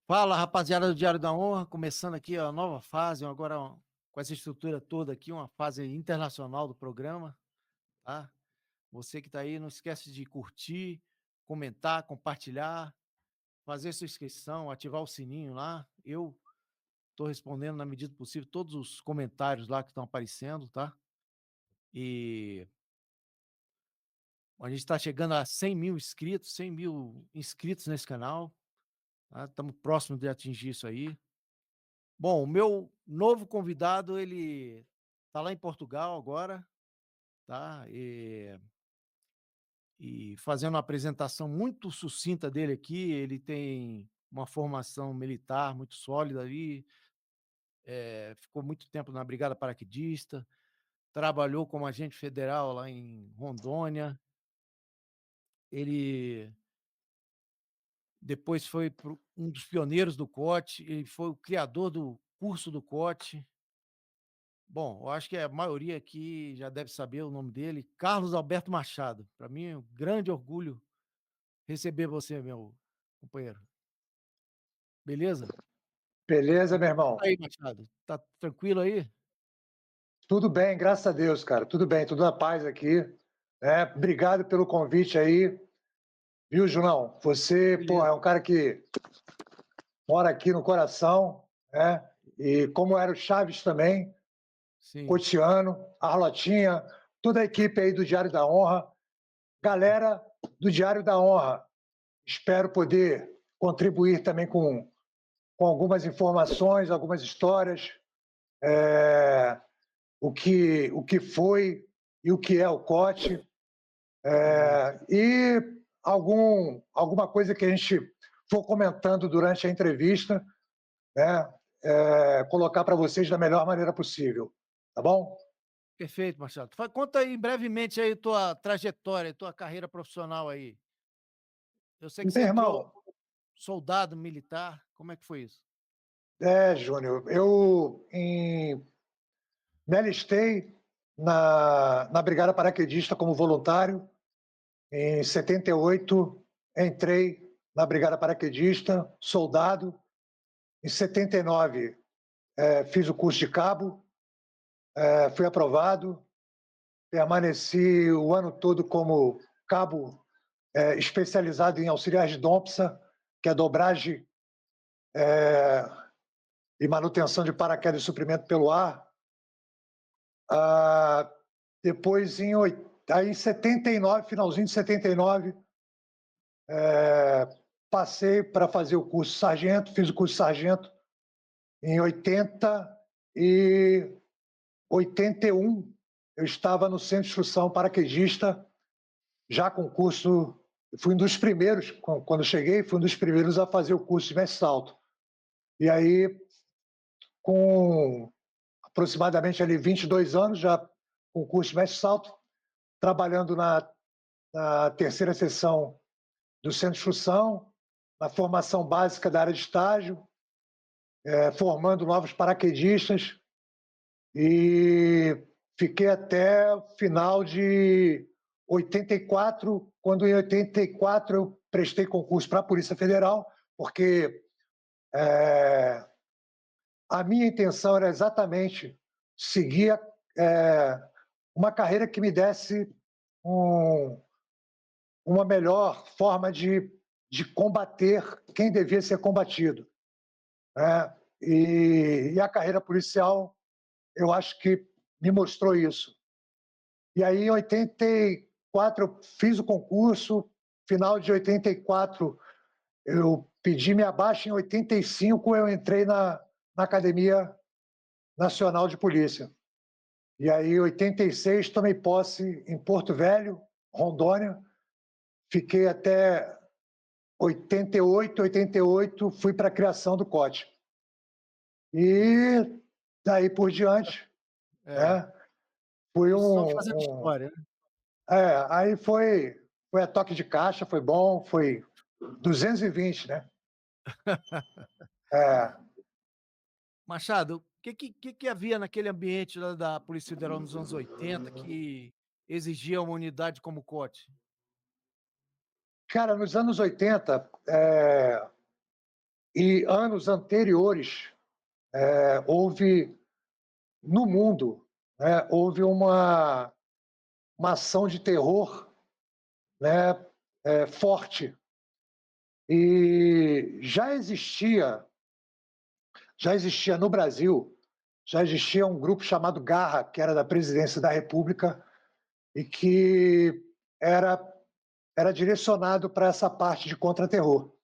Fala, rapaziada do Diário da Honra, começando aqui a nova fase, agora com essa estrutura toda aqui, uma fase internacional do programa, tá? Você que tá aí, não esquece de curtir, comentar, compartilhar, fazer sua inscrição, ativar o sininho lá. Eu tô respondendo na medida do possível todos os comentários lá que estão aparecendo, tá? E a gente está chegando a 100 mil inscritos, 100 mil inscritos nesse canal, tá? Estamos próximos de atingir isso aí. Bom, o meu novo convidado, ele tá lá em Portugal agora, tá? E fazendo uma apresentação muito sucinta dele aqui. Ele tem uma formação militar muito sólida ali, ficou muito tempo na Brigada Paraquedista, trabalhou como agente federal lá em Rondônia. Ele depois foi um dos pioneiros do COT, ele foi o criador do curso do COT. Bom, eu acho que a maioria aqui já deve saber o nome dele, Carlos Alberto Machado. Para mim é um grande orgulho receber você, meu companheiro. Beleza? Beleza, Como meu é que você irmão? tá aí, Machado? Tá tranquilo aí? Tudo bem, graças a Deus, cara. Tudo bem, tudo na paz aqui. Obrigado pelo convite aí. Viu, Junão? Você, pô, Beleza. é um cara que mora aqui no coração, né? E como era o Chaves também, Sim. Cotiano, Arlotinha, toda a equipe aí do Diário da Honra, galera do Diário da Honra. Espero poder contribuir também com algumas informações, algumas histórias, o que foi e o que é o COT. Beleza. E alguma coisa que a gente for comentando durante a entrevista, né, colocar para vocês da melhor maneira possível. Tá bom? Perfeito, Machado. Conta aí brevemente aí tua trajetória, tua carreira profissional aí. Eu sei que você Meu entrou irmão, soldado militar. Como é que foi isso? Júnior, me alistei na Brigada Paraquedista como voluntário. Em 78, entrei na Brigada Paraquedista, soldado. Em 79, fiz o curso de cabo, fui aprovado. Permaneci o ano todo como cabo especializado em auxiliar de DOMPSA, que é dobragem e manutenção de paraquedas e suprimento pelo ar. Ah, depois, aí, em 79, finalzinho de 79, passei para fazer o curso sargento, fiz o curso sargento em 80 e 81. Eu estava no Centro de Instrução Paraquedista, já com o curso. Fui um dos primeiros, quando cheguei, fui um dos primeiros a fazer o curso de mestre salto. E aí, com aproximadamente ali 22 anos, já com o curso de mestre salto, trabalhando na terceira seção do Centro de Instrução, na formação básica da área de estágio, formando novos paraquedistas, e fiquei até o final de 84, quando em 84 eu prestei concurso para a Polícia Federal, porque a minha intenção era exatamente seguir uma carreira que me desse um, uma melhor forma de combater quem devia ser combatido, né? E a carreira policial, eu acho que me mostrou isso. E aí, em 84, eu fiz o concurso. Final de 84, eu pedi minha baixa. Em 85, eu entrei na Academia Nacional de Polícia. E aí, em 86, tomei posse em Porto Velho, Rondônia. Fiquei até 88, fui para a criação do COT. E daí por diante, É, né? Fui só fazendo um, história, né? aí foi a toque de caixa, foi bom, foi 220, né? É, Machado, o que havia naquele ambiente lá da Polícia Federal nos anos 80 que exigia uma unidade como o COT? cara, nos anos 80, E anos anteriores, houve no mundo, né, houve uma ação de terror, né, forte. E já existia no Brasil, já existia um grupo chamado Garra, que era da Presidência da República e que era direcionado para essa parte de contra-terror.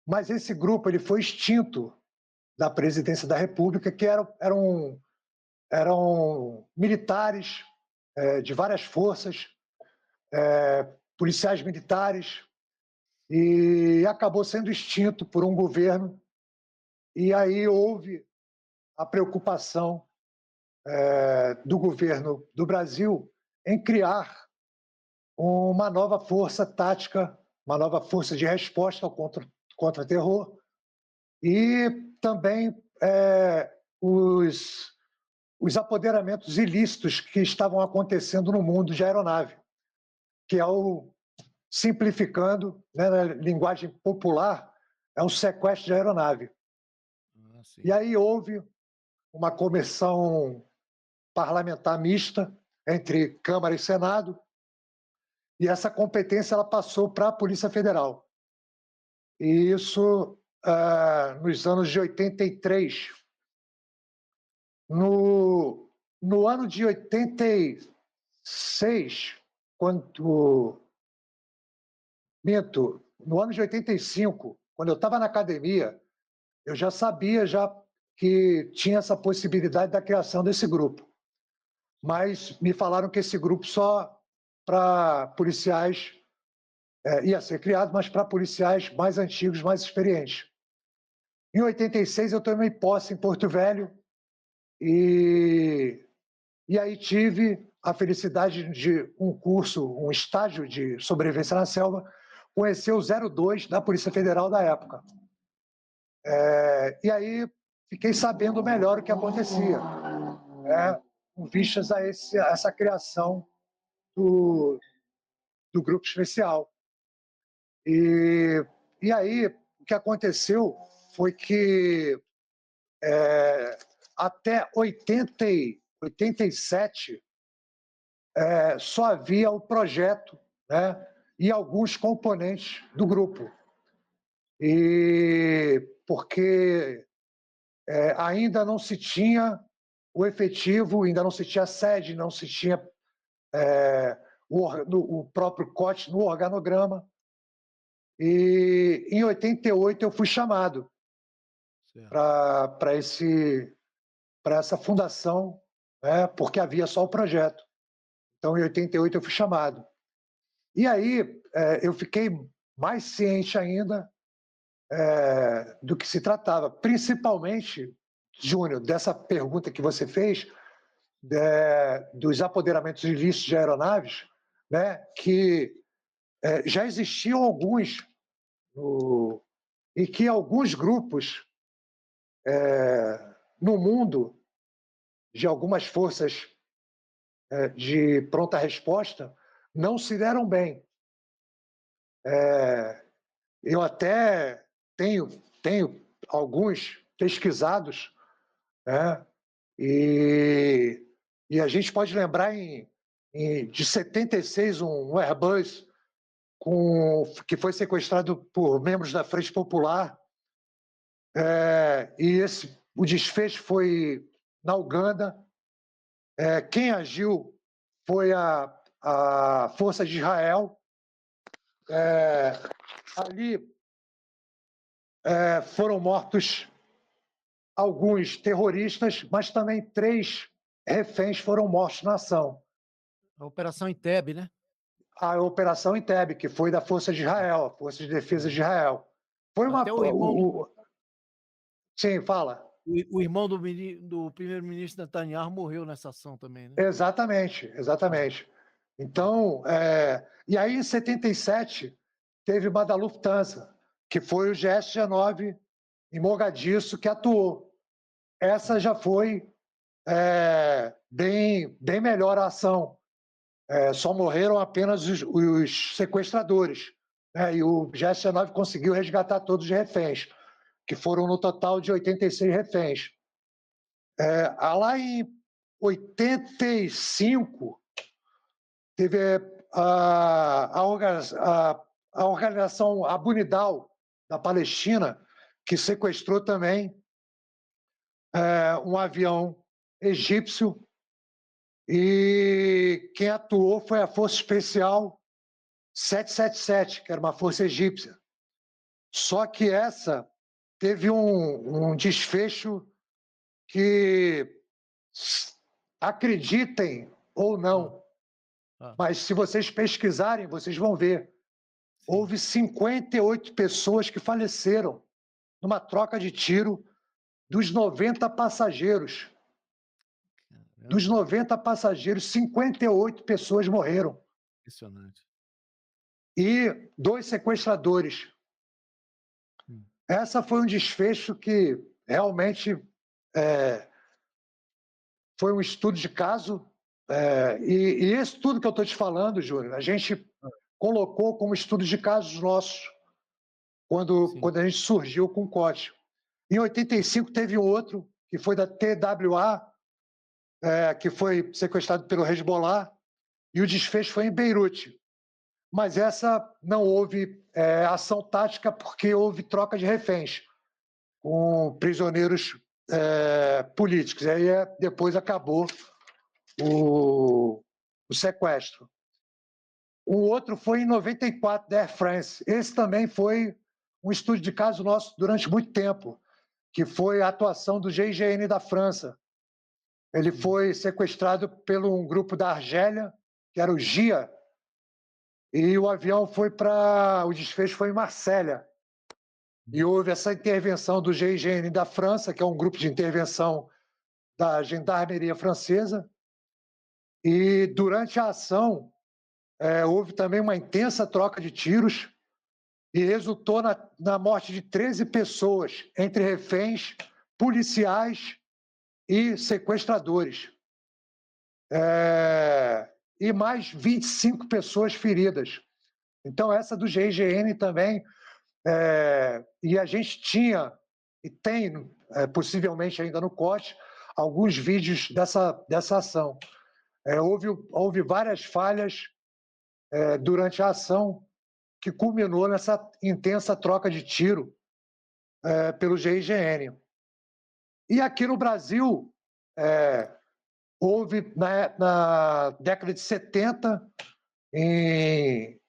Mas esse grupo ele foi extinto da Presidência da República, que eram militares de várias forças, policiais militares, e acabou sendo extinto por um governo. E aí houve a preocupação do governo do Brasil em criar uma nova força tática, uma nova força de resposta ao contra-terror, e também os apoderamentos ilícitos que estavam acontecendo no mundo de aeronave, que é simplificando, né, na linguagem popular, é um sequestro de aeronave. E aí houve uma comissão parlamentar mista entre Câmara e Senado, e essa competência ela passou para a Polícia Federal. E isso nos anos de 83. No ano de 86, no ano de 85, quando eu estava na academia, eu já sabia que tinha essa possibilidade da criação desse grupo. Mas me falaram que esse grupo só para policiais ia ser criado, mas para policiais mais antigos, mais experientes. Em 86, eu tomei posse em Porto Velho e aí tive a felicidade de um estágio de sobrevivência na selva, conhecer o 02 da Polícia Federal da época. E aí fiquei sabendo melhor o que acontecia, com vistas a essa criação do grupo especial. E aí o que aconteceu foi que até 87 só havia o projeto, né, e alguns componentes do grupo. E porque ainda não se tinha o efetivo, ainda não se tinha sede, não se tinha o próprio COT no organograma. E em 88 eu fui chamado para essa fundação, né, porque havia só o projeto. Então, em 88 eu fui chamado. E aí eu fiquei mais ciente ainda do que se tratava, principalmente, Júnior, dessa pergunta que você fez, dos apoderamentos ilícitos de aeronaves, né, que já existiam alguns, e que alguns grupos no mundo, de algumas forças de pronta resposta, não se deram bem. Eu até tenho alguns pesquisados, né? E a gente pode lembrar de 76 um Airbus que foi sequestrado por membros da Frente Popular, e o desfecho foi na Uganda. Quem agiu foi a Força de Israel. Ali foram mortos alguns terroristas, mas também 3 reféns foram mortos na ação. A Operação Entebbe, né? A Operação Entebbe, que foi da Força de Israel, a Força de Defesa de Israel. Foi uma... Até o irmão... Sim, fala. O irmão do primeiro-ministro Netanyahu morreu nessa ação também, né? Exatamente. Então, e aí em 77 teve uma da Lufthansa, que foi o GS-19 em Mogadiscio que atuou. Essa já foi bem melhor a ação. Só morreram apenas os sequestradores, né? E o GS-19 conseguiu resgatar todos os reféns. que foram no total de 86 reféns. Lá em 85, teve a organização Abu-Nidal da Palestina, que sequestrou também um avião egípcio, e quem atuou foi a Força Especial 777, que era uma força egípcia. Só que essa teve um desfecho que, acreditem ou não, mas se vocês pesquisarem, vocês vão ver. Houve 58 pessoas que faleceram numa troca de tiro dos 90 passageiros. Dos 90 passageiros, 58 pessoas morreram. Impressionante. E 2 sequestradores. Essa foi um desfecho que realmente foi um estudo de caso. E esse tudo que eu estou te falando, Júnior, a gente colocou como estudo de casos nossos quando a gente surgiu com o COT. Em 85 teve outro, que foi da TWA, que foi sequestrado pelo Hezbollah, e o desfecho foi em Beirute. Mas essa não houve ação tática, porque houve troca de reféns com prisioneiros políticos. Aí depois acabou o sequestro. O outro foi em 94, da Air France. Esse também foi um estudo de caso nosso durante muito tempo, que foi a atuação do GIGN da França. Ele foi sequestrado pelo um grupo da Argélia, que era o GIA, e o avião foi para... O desfecho foi em Marsella. E houve essa intervenção do GIGN da França, que é um grupo de intervenção da gendarmeria francesa. E durante a ação, houve também uma intensa troca de tiros e resultou na morte de 13 pessoas, entre reféns, policiais e sequestradores. E mais 25 pessoas feridas. Então, essa do GIGN também. E a gente tinha, e tem, possivelmente ainda no COT, alguns vídeos dessa ação. Houve várias falhas durante a ação, que culminou nessa intensa troca de tiro pelo GIGN. E aqui no Brasil, houve, na década de 70, em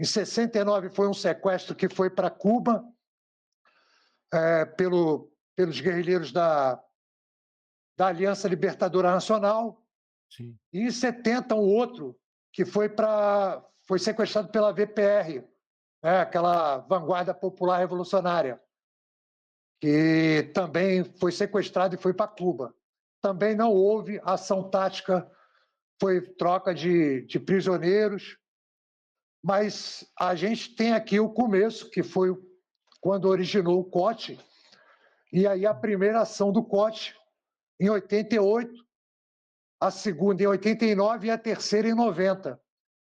69, foi um sequestro que foi para Cuba, pelos guerrilheiros da Aliança Libertadora Nacional. Sim. E em 70, um outro que foi sequestrado pela VPR, aquela Vanguarda Popular Revolucionária, que também foi sequestrado e foi para Cuba. Também não houve ação tática, foi troca de prisioneiros, mas a gente tem aqui o começo, que foi quando originou o COT, e aí a primeira ação do COT em 88, a segunda em 89 e a terceira em 90.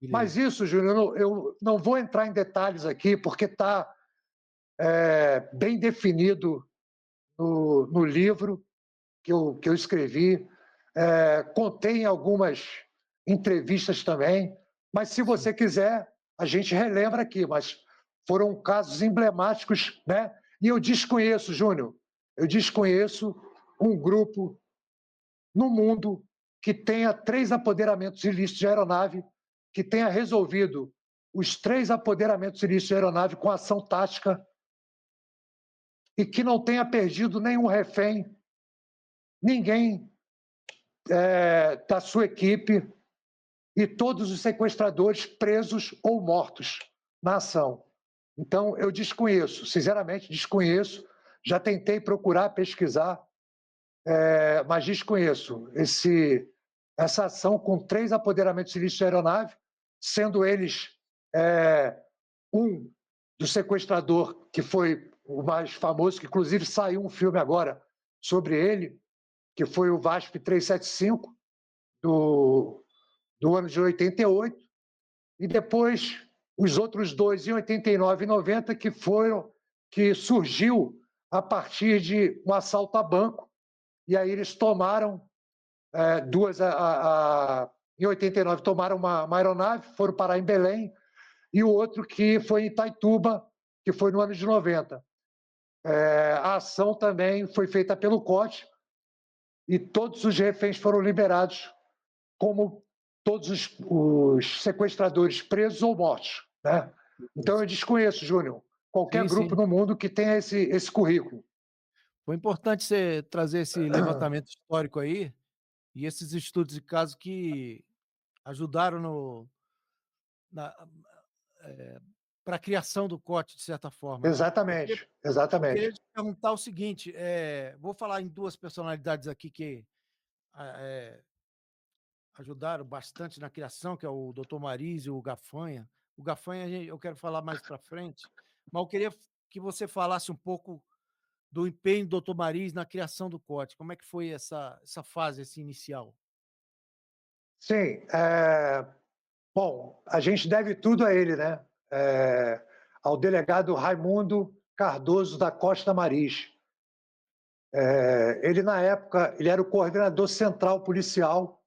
Mas isso, Júnior, eu não vou entrar em detalhes aqui, porque está bem definido no livro que eu escrevi. Contém algumas entrevistas também, mas se você quiser, a gente relembra aqui, mas foram casos emblemáticos, né? E eu desconheço, Júnior, um grupo no mundo que tenha 3 apoderamentos ilícitos de aeronave, que tenha resolvido os 3 apoderamentos ilícitos de aeronave com ação tática e que não tenha perdido nenhum refém, ninguém da sua equipe, e todos os sequestradores presos ou mortos na ação. Então, eu desconheço, sinceramente desconheço, já tentei procurar, pesquisar, mas desconheço essa ação com 3 apoderamentos ilícitos de aeronave, sendo eles um do sequestrador, que foi o mais famoso, que inclusive saiu um filme agora sobre ele, que foi o VASP 375, do ano de 88, e depois os outros 2 em 89 e 90, que surgiu a partir de um assalto a banco, e aí eles tomaram duas, em 89 tomaram uma aeronave, foram parar em Belém, e o outro que foi em Itaituba, que foi no ano de 90. A ação também foi feita pelo COT, e todos os reféns foram liberados, como todos os sequestradores presos ou mortos, né? Então eu desconheço, Júnior, qualquer Sim, grupo sim. no mundo que tenha esse currículo. Foi importante você trazer esse levantamento histórico aí, e esses estudos de caso que ajudaram no na pra criação do COT, de certa forma. Exatamente, Eu queria exatamente. te perguntar o seguinte, vou falar em 2 personalidades aqui que, a ajudaram bastante na criação, que é o Dr. Mariz e o Gafanha. O Gafanha eu quero falar mais para frente, mas eu queria que você falasse um pouco do empenho do Dr. Mariz na criação do COT. Como é que foi essa fase, esse inicial? Sim, bom, a gente deve tudo a ele, né? Ao delegado Raimundo Cardoso da Costa Mariz. Ele, na época, ele era o coordenador central policial,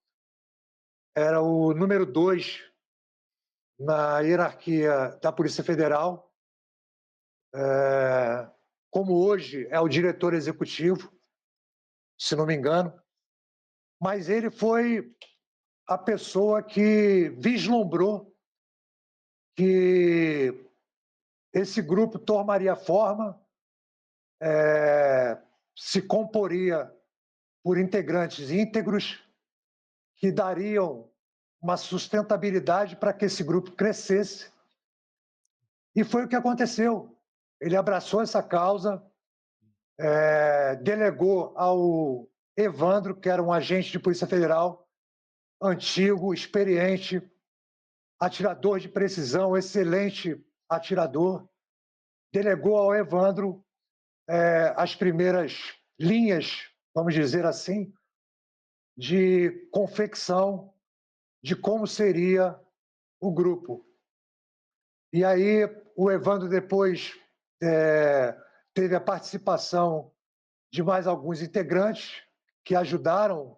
era o número 2 na hierarquia da Polícia Federal, como hoje é o diretor executivo, se não me engano, mas ele foi a pessoa que vislumbrou que esse grupo tomaria forma, se comporia por integrantes íntegros que dariam uma sustentabilidade para que esse grupo crescesse. E foi o que aconteceu. Ele abraçou essa causa, delegou ao Evandro, que era um agente de Polícia Federal, antigo, experiente, atirador de precisão, excelente atirador, delegou ao Evandro as primeiras linhas, vamos dizer assim, de confecção de como seria o grupo. E aí o Evandro depois teve a participação de mais alguns integrantes que ajudaram,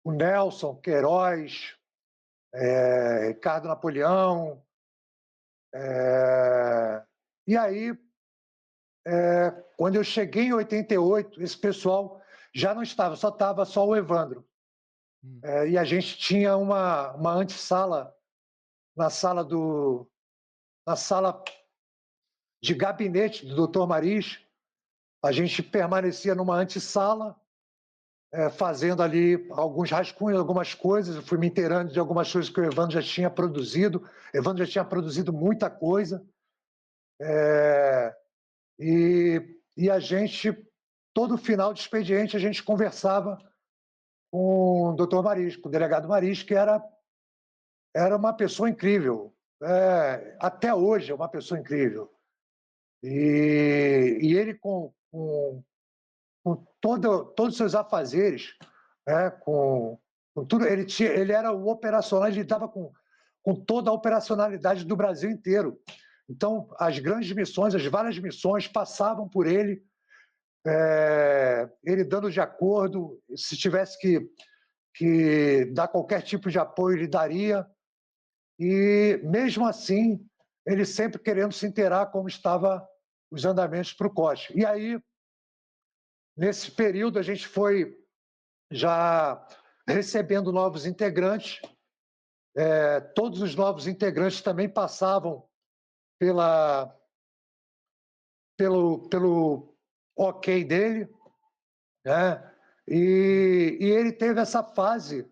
o Nelson Queiroz, Ricardo Napoleão. E aí, quando eu cheguei em 88, esse pessoal já não estava, só estava só o Evandro. E a gente tinha uma antessala na sala na sala de gabinete do Dr. Mariz. A gente permanecia numa antessala, fazendo ali alguns rascunhos, algumas coisas. Eu fui me inteirando de algumas coisas que o Evandro já tinha produzido. O Evandro já tinha produzido muita coisa. E a gente, todo final de expediente, a gente conversava com o Dr. Mariz, com o delegado Mariz, que era uma pessoa incrível. Até hoje é uma pessoa incrível. E ele, com todos os seus afazeres, com tudo, ele era o operacional, ele lidava com toda a operacionalidade do Brasil inteiro. Então, as grandes missões, as várias missões passavam por ele, ele dando de acordo, se tivesse que dar qualquer tipo de apoio, ele daria. E, mesmo assim, ele sempre querendo se inteirar como estava os andamentos para o COT. E aí, nesse período, a gente foi já recebendo novos integrantes. Todos os novos integrantes também passavam pelo ok dele, né? E ele teve essa fase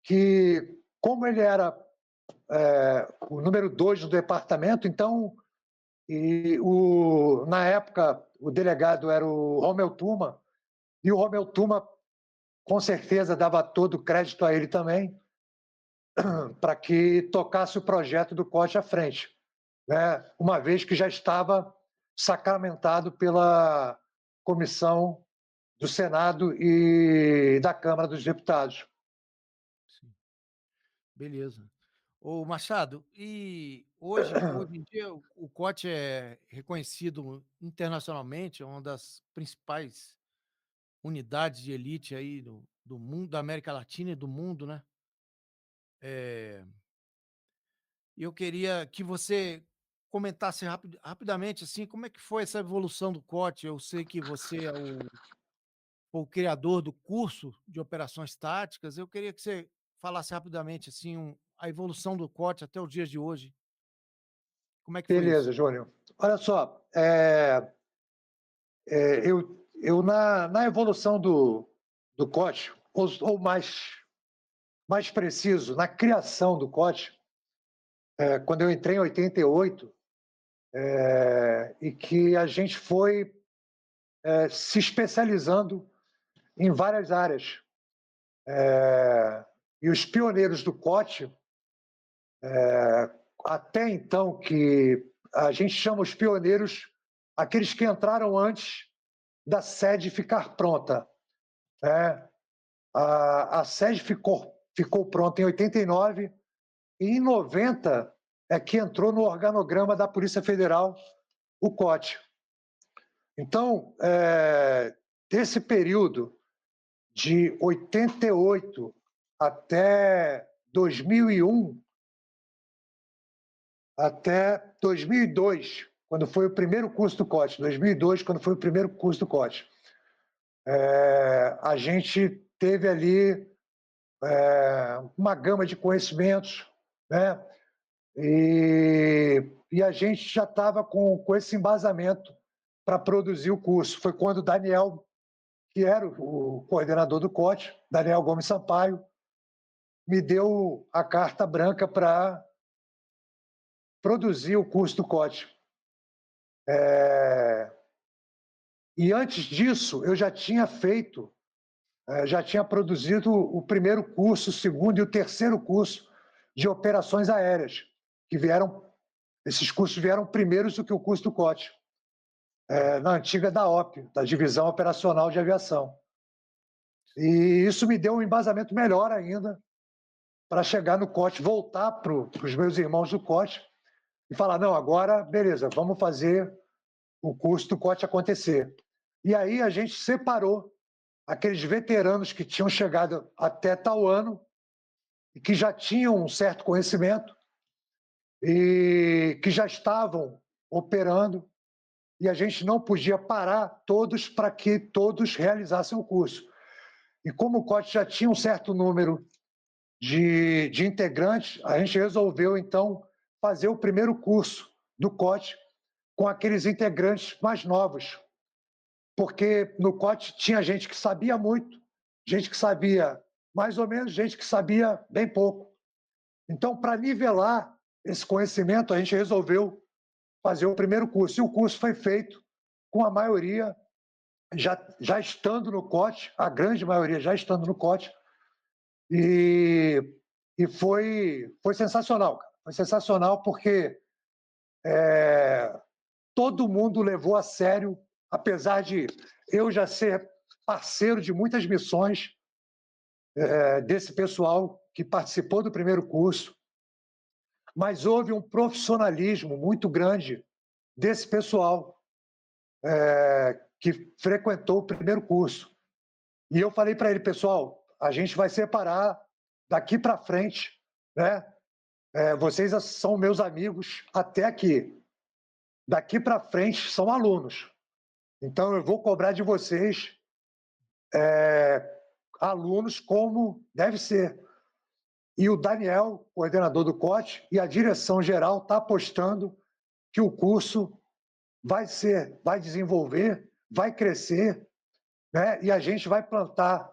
que, como ele era o número 2 do departamento, então, na época, o delegado era o Romeu Tuma, e o Romeu Tuma, com certeza, dava todo o crédito a ele também, para que tocasse o projeto do COT à frente, né? Uma vez que já estava sacramentado pela comissão do Senado e da Câmara dos Deputados. Sim, beleza. Ô Machado, e hoje em dia o COT é reconhecido internacionalmente, é uma das principais unidades de elite aí do mundo, da América Latina e do mundo, né? Eh, E eu queria que você comentasse rapidamente, assim, como é que foi essa evolução do COT. Eu sei que você é o criador do curso de operações táticas. Eu queria que você falasse rapidamente, assim, a evolução do COT até os dias de hoje. Como é que foi isso? Beleza, Júnior. Olha só, eu na evolução do COT, ou mais preciso, na criação do COT, quando eu entrei em 88, e que a gente foi se especializando em várias áreas. E os pioneiros do COT, até então, que a gente chama os pioneiros aqueles que entraram antes da sede ficar pronta, né? A sede ficou pronta em 89 e em 90 é que entrou no organograma da Polícia Federal o COT. Então, desse período de 88 até 2001, até 2002, quando foi o primeiro curso do COT, 2002, quando foi o primeiro curso do COT, a gente teve ali uma gama de conhecimentos, né? E a gente já estava com esse embasamento para produzir o curso. Foi quando o Daniel, que era o coordenador do COT, Daniel Gomes Sampaio, me deu a carta branca para produzir o curso do COT. E antes disso, eu já tinha produzido o primeiro curso, o segundo e o terceiro curso de operações aéreas, que esses cursos vieram primeiros do que o curso do COT, na antiga DAOP, da Divisão Operacional de Aviação. E isso me deu um embasamento melhor ainda para chegar no COT, voltar para os meus irmãos do COT e falar, não, agora, beleza, vamos fazer o curso do COT acontecer. E aí a gente separou aqueles veteranos que tinham chegado até tal ano e que já tinham um certo conhecimento e que já estavam operando, e a gente não podia parar todos para que todos realizassem o curso. E como o COT já tinha um certo número de integrantes, a gente resolveu, então, fazer o primeiro curso do COT com aqueles integrantes mais novos, porque no COT tinha gente que sabia muito, gente que sabia mais ou menos, gente que sabia bem pouco. Então, para nivelar esse conhecimento, a gente resolveu fazer o primeiro curso. E o curso foi feito com a maioria já estando no COT, a grande maioria já estando no COT, e foi sensacional. Foi sensacional porque todo mundo levou a sério, apesar de eu já ser parceiro de muitas missões desse pessoal que participou do primeiro curso, mas houve um profissionalismo muito grande desse pessoal que frequentou o primeiro curso. E eu falei para ele, pessoal, a gente vai separar daqui para frente, né? Vocês são meus amigos até aqui. Daqui para frente são alunos. Então eu vou cobrar de vocês alunos como deve ser. E o Daniel, coordenador do COT, e a direção geral está apostando que o curso vai desenvolver, vai crescer, né? E a gente vai plantar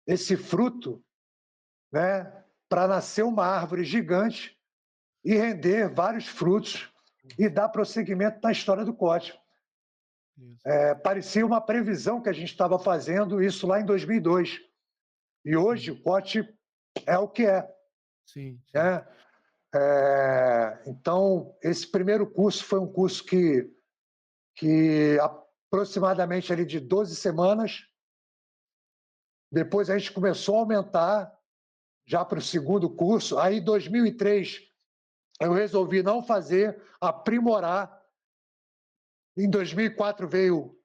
esse fruto, né? Para nascer uma árvore gigante e render vários frutos e dar prosseguimento na história do COT. Parecia uma previsão que a gente estava fazendo isso lá em 2002. E hoje o COT é o que é. Sim, sim. Né? Então, esse primeiro curso foi um curso que aproximadamente ali de 12 semanas. Depois a gente começou a aumentar já para o segundo curso. Aí, em 2003, eu resolvi não fazer, aprimorar. Em 2004 veio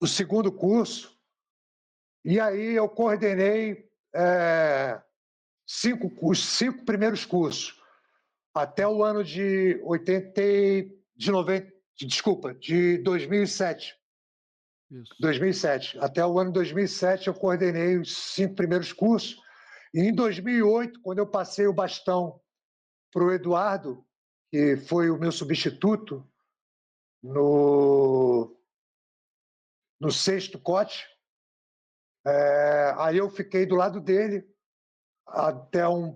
o segundo curso, e aí eu coordenei os 5 primeiros cursos, até o ano de 80, de 90, desculpa, de 2007. Isso. 2007. Até o ano de 2007 eu coordenei os 5 primeiros cursos. E em 2008, quando eu passei o bastão para o Eduardo, que foi o meu substituto no sexto COT, aí eu fiquei do lado dele até um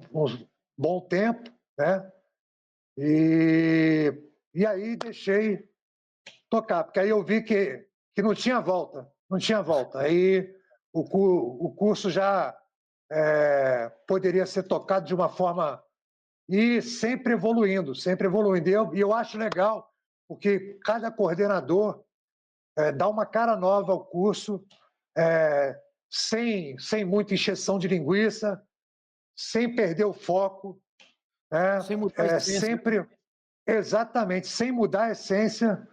bom tempo, né? E aí deixei tocar, porque aí eu vi que não tinha volta, não tinha volta. Aí o curso já poderia ser tocado de uma forma e sempre evoluindo, sempre evoluindo. E eu acho legal, porque cada coordenador dá uma cara nova ao curso, sem muita encheção de linguiça, sem perder o foco, Sem mudar a essência, né? sempre, exatamente, sem mudar a essência,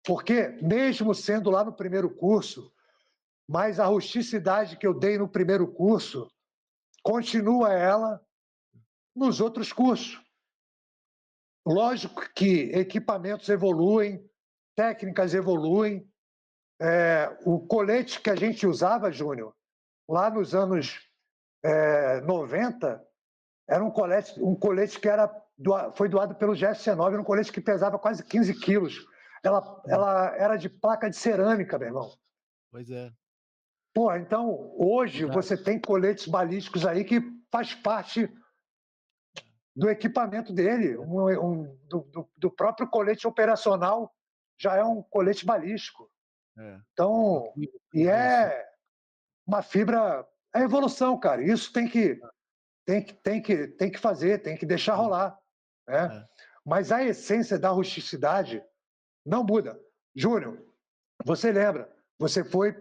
porque mesmo sendo lá no primeiro curso, mas a rusticidade que eu dei no primeiro curso, continua ela nos outros cursos. Lógico que equipamentos evoluem, técnicas evoluem. O colete que a gente usava, Júnior, lá nos anos 90, era um colete que foi doado pelo GSC9, era um colete que pesava quase 15 quilos. Ela era de placa de cerâmica, meu irmão. Pois é. Pô, então, hoje Verdade. você tem coletes balísticos aí que faz parte do equipamento dele, do próprio colete operacional, já é um colete balístico. Então, Incrível a e evolução. é uma fibra, é evolução, cara. Isso tem que fazer, tem que deixar rolar, né? É. Mas a essência da rusticidade não muda. Júnior, você lembra? Você foi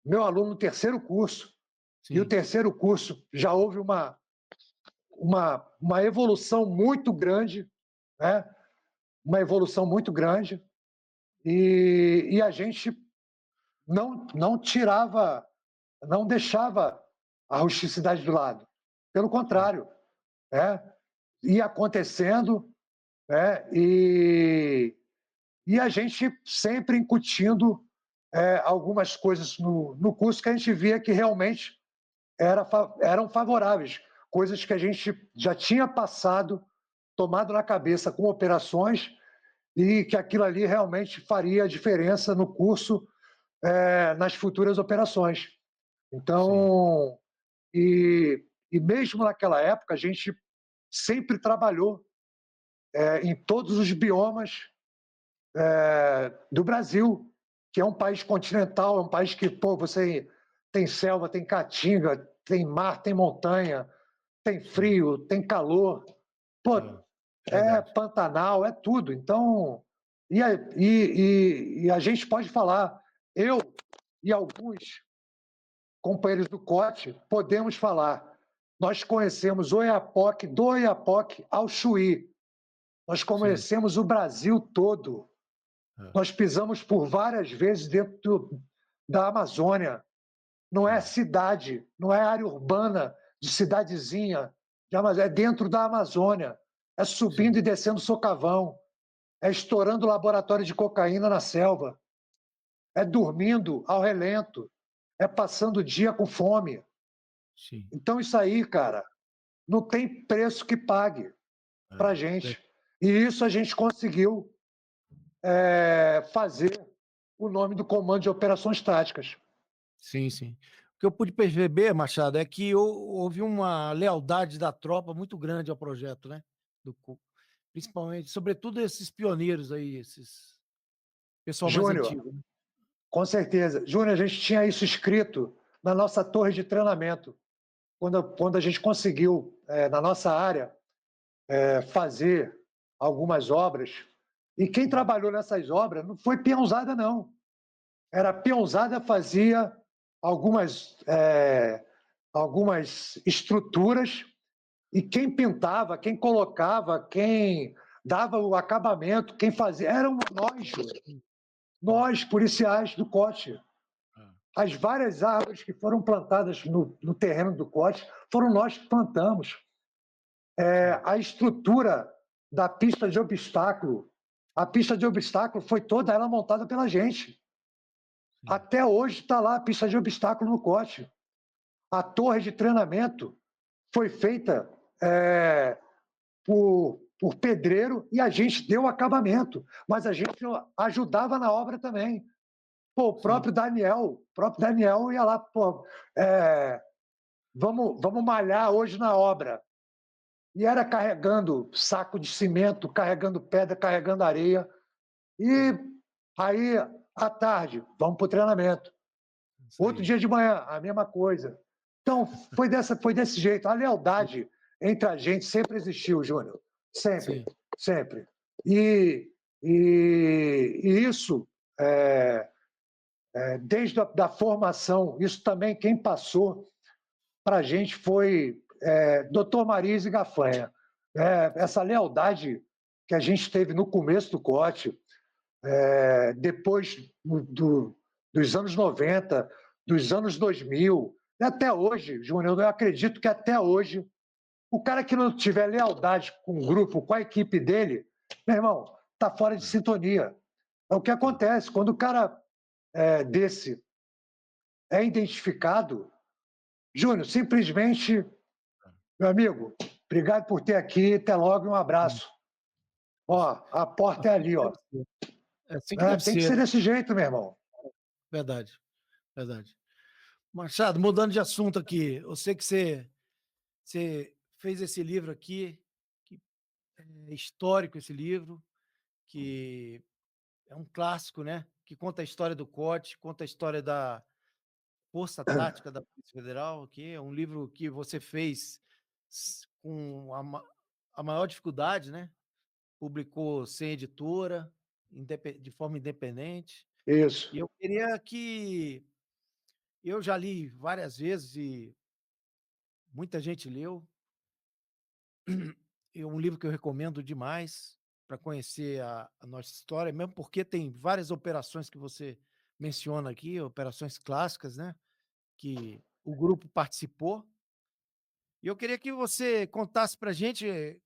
meu aluno no terceiro curso. E o Sim. terceiro curso já houve uma evolução muito grande, né? Uma evolução muito grande, e a gente não tirava, não deixava a rusticidade do lado. Pelo Sim. contrário, né? Ia acontecendo, né? E a gente sempre incutindo algumas coisas no curso que a gente via que realmente eram favoráveis, coisas que a gente já tinha passado, tomado na cabeça com operações, e que aquilo ali realmente faria a diferença no curso, nas futuras operações. Sim. Então, e mesmo naquela época, a gente sempre trabalhou em todos os biomas do Brasil, que é um país continental, é um país que, pô, você tem selva, tem caatinga, tem mar, tem montanha, tem Sim. frio, tem calor, pô, É. é Verdade. Pantanal, é tudo. Então, e a gente pode falar, eu e alguns companheiros do COT podemos falar, nós conhecemos o Oiapoque, do Oiapoque ao Chuí, nós Sim. conhecemos o Brasil todo, É. nós pisamos por várias vezes dentro da Amazônia, não é É. cidade, não é área urbana de cidadezinha, é dentro da Amazônia, é Sim. subindo e descendo socavão, é estourando laboratório de cocaína na selva, é dormindo ao relento, é passando o dia com fome. Sim. Então isso aí, cara, não tem preço que pague para a É. gente. E isso a gente conseguiu fazer o nome do Comando de Operações Táticas. Sim, sim. O que eu pude perceber, Machado, é que houve uma lealdade da tropa muito grande ao projeto, né? Principalmente, sobretudo esses pioneiros aí, esses pessoal mais Júnior, antigo, né? com certeza. Júnior, a gente tinha isso escrito na nossa torre de treinamento. Quando a gente conseguiu, na nossa área, fazer algumas obras, e quem trabalhou nessas obras não foi peãozada, não. Era peãozada, fazia algumas algumas estruturas, e quem pintava, quem colocava, quem dava o acabamento, quem fazia, eram nós, Júlio. Nós, policiais do COT. As várias árvores que foram plantadas no terreno do COT foram nós que plantamos. A estrutura da pista de obstáculo, a pista de obstáculo foi toda ela montada pela gente. Até hoje está lá a pista de obstáculo no COT. A torre de treinamento foi feita por pedreiro e a gente deu acabamento, mas a gente ajudava na obra também. Pô, o próprio Daniel ia lá, pô, vamos malhar hoje na obra. E era carregando saco de cimento, carregando pedra, carregando areia. E aí, à tarde, vamos para o treinamento. Outro dia de manhã, a mesma coisa. Então, foi desse jeito. A lealdade entre a gente sempre existiu, Júnior. Sempre, Sim. sempre. E isso, desde a formação, isso também quem passou para a gente foi Dr. Marise Gafanha. Essa lealdade que a gente teve no começo do COT, depois dos anos 90, dos anos 2000, e até hoje, Júnior, eu acredito que até hoje, o cara que não tiver lealdade com o grupo, com a equipe dele, meu irmão, está fora de sintonia. É o que acontece. Quando o cara desse é identificado, Júnior, simplesmente, meu amigo, obrigado por ter aqui, até logo e um abraço. Ó, a porta é ali, ó. É assim que deve Tem que ser, ser né? desse jeito, meu irmão. Verdade, verdade. Machado, mudando de assunto aqui, eu sei que você fez esse livro aqui, que é histórico esse livro, que é um clássico, né? Que conta a história do COT, conta a história da Força Tática da Polícia Federal, que é um livro que você fez com a maior dificuldade, né? Publicou sem editora, de forma independente. Isso. E eu queria que... Eu já li várias vezes e muita gente leu. É um livro que eu recomendo demais para conhecer a nossa história, mesmo porque tem várias operações que você menciona aqui, operações clássicas, né? Que o grupo participou. E eu queria que você contasse para a gente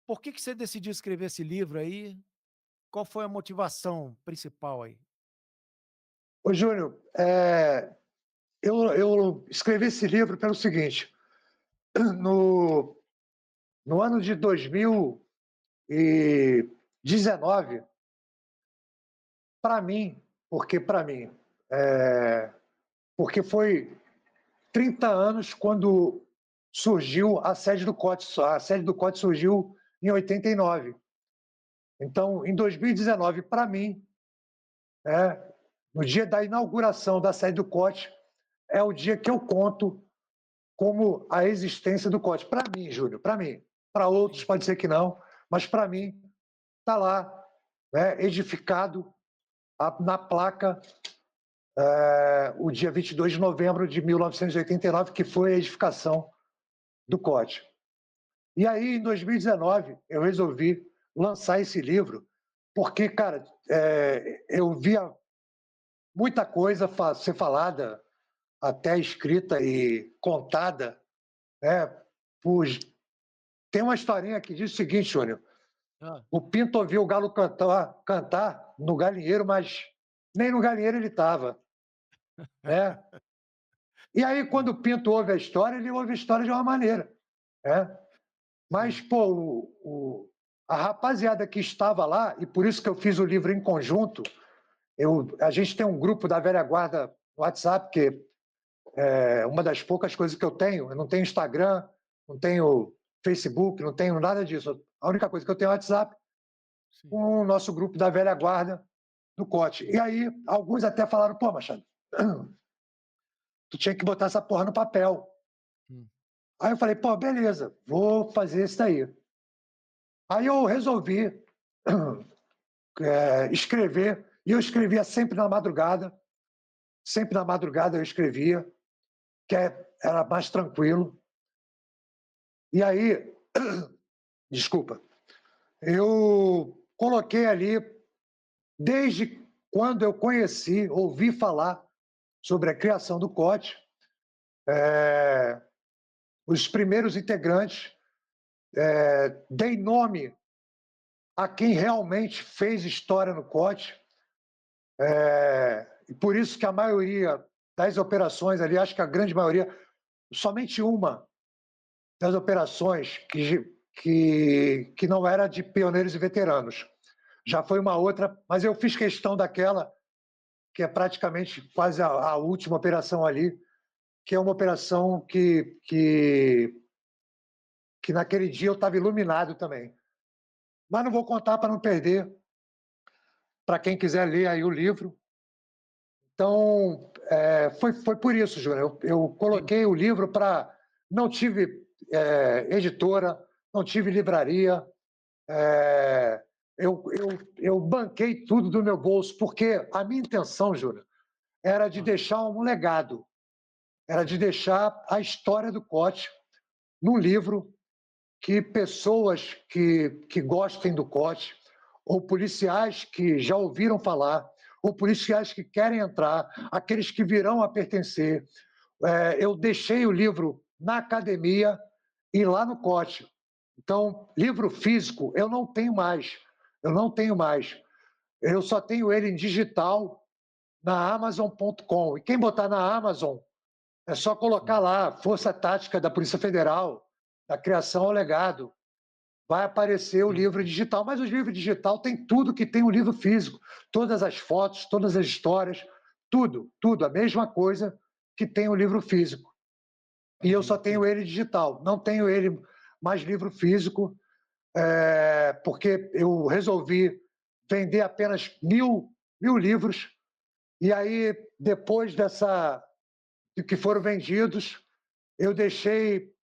por que você decidiu escrever esse livro aí, qual foi a motivação principal aí? Ô, Júnior, eu escrevi esse livro pelo seguinte: no ano de 2019, para mim, porque foi 30 anos quando surgiu a sede do COT. A sede do COT surgiu em 89. Então, em 2019, para mim, no dia da inauguração da sede do COT, é o dia que eu conto como a existência do COT. Para mim, Júlio, para mim. Para outros pode ser que não, mas para mim está lá, edificado na placa o dia 22 de novembro de 1989, que foi a edificação do COT. E aí, em 2019, eu resolvi lançar esse livro, porque, cara, eu via muita coisa ser falada, até escrita e contada, por... Tem uma historinha que diz o seguinte, Júnior: o Pinto ouviu o galo cantar no galinheiro, mas nem no galinheiro ele estava. E aí, quando o Pinto ouve a história, ele ouve a história de uma maneira. Mas, pô, a rapaziada que estava lá, e por isso que eu fiz o livro em conjunto, a gente tem um grupo da velha guarda no WhatsApp, que é uma das poucas coisas que eu tenho. Eu não tenho Instagram, não tenho Facebook, não tenho nada disso. A única coisa que eu tenho é o WhatsApp, com o nosso grupo da velha guarda do COT. E aí, alguns até falaram: pô, Machado, tu tinha que botar essa porra no papel. Aí eu falei: pô, beleza, vou fazer isso daí. Aí eu resolvi escrever, e eu escrevia sempre na madrugada eu escrevia. era mais tranquilo. E aí, desculpa, eu coloquei ali, desde quando eu ouvi falar sobre a criação do COT, os primeiros integrantes, dei nome a quem realmente fez história no COT, e por isso que a maioria das operações ali, acho que a grande maioria, somente uma das operações que não era de pioneiros e veteranos. Já foi uma outra, mas eu fiz questão daquela, que é praticamente quase a última operação ali, que é uma operação que naquele dia eu estava iluminado também. Mas não vou contar para não perder, para quem quiser ler aí o livro. Então, foi por isso, Júnior. Eu coloquei o livro para... Não tive editora, não tive livraria, eu banquei tudo do meu bolso, porque a minha intenção, Júnior, era de deixar um legado, era de deixar a história do COT num livro que pessoas que gostem do COT, ou policiais que já ouviram falar, ou policiais que querem entrar, aqueles que virão a pertencer. Eu deixei o livro na academia e lá no COT. Então, livro físico eu não tenho mais. Eu não tenho mais. Eu só tenho ele em digital na Amazon.com. E quem botar na Amazon é só colocar lá Força Tática da Polícia Federal, da Criação ao Legado. Vai aparecer o livro digital. Mas o livro digital tem tudo que tem o livro físico. Todas as fotos, todas as histórias, tudo, tudo. A mesma coisa que tem o livro físico. E eu só tenho ele digital. Não tenho ele mais livro físico, porque eu resolvi vender apenas 1.000 livros. E aí, depois de que foram vendidos, eu deixei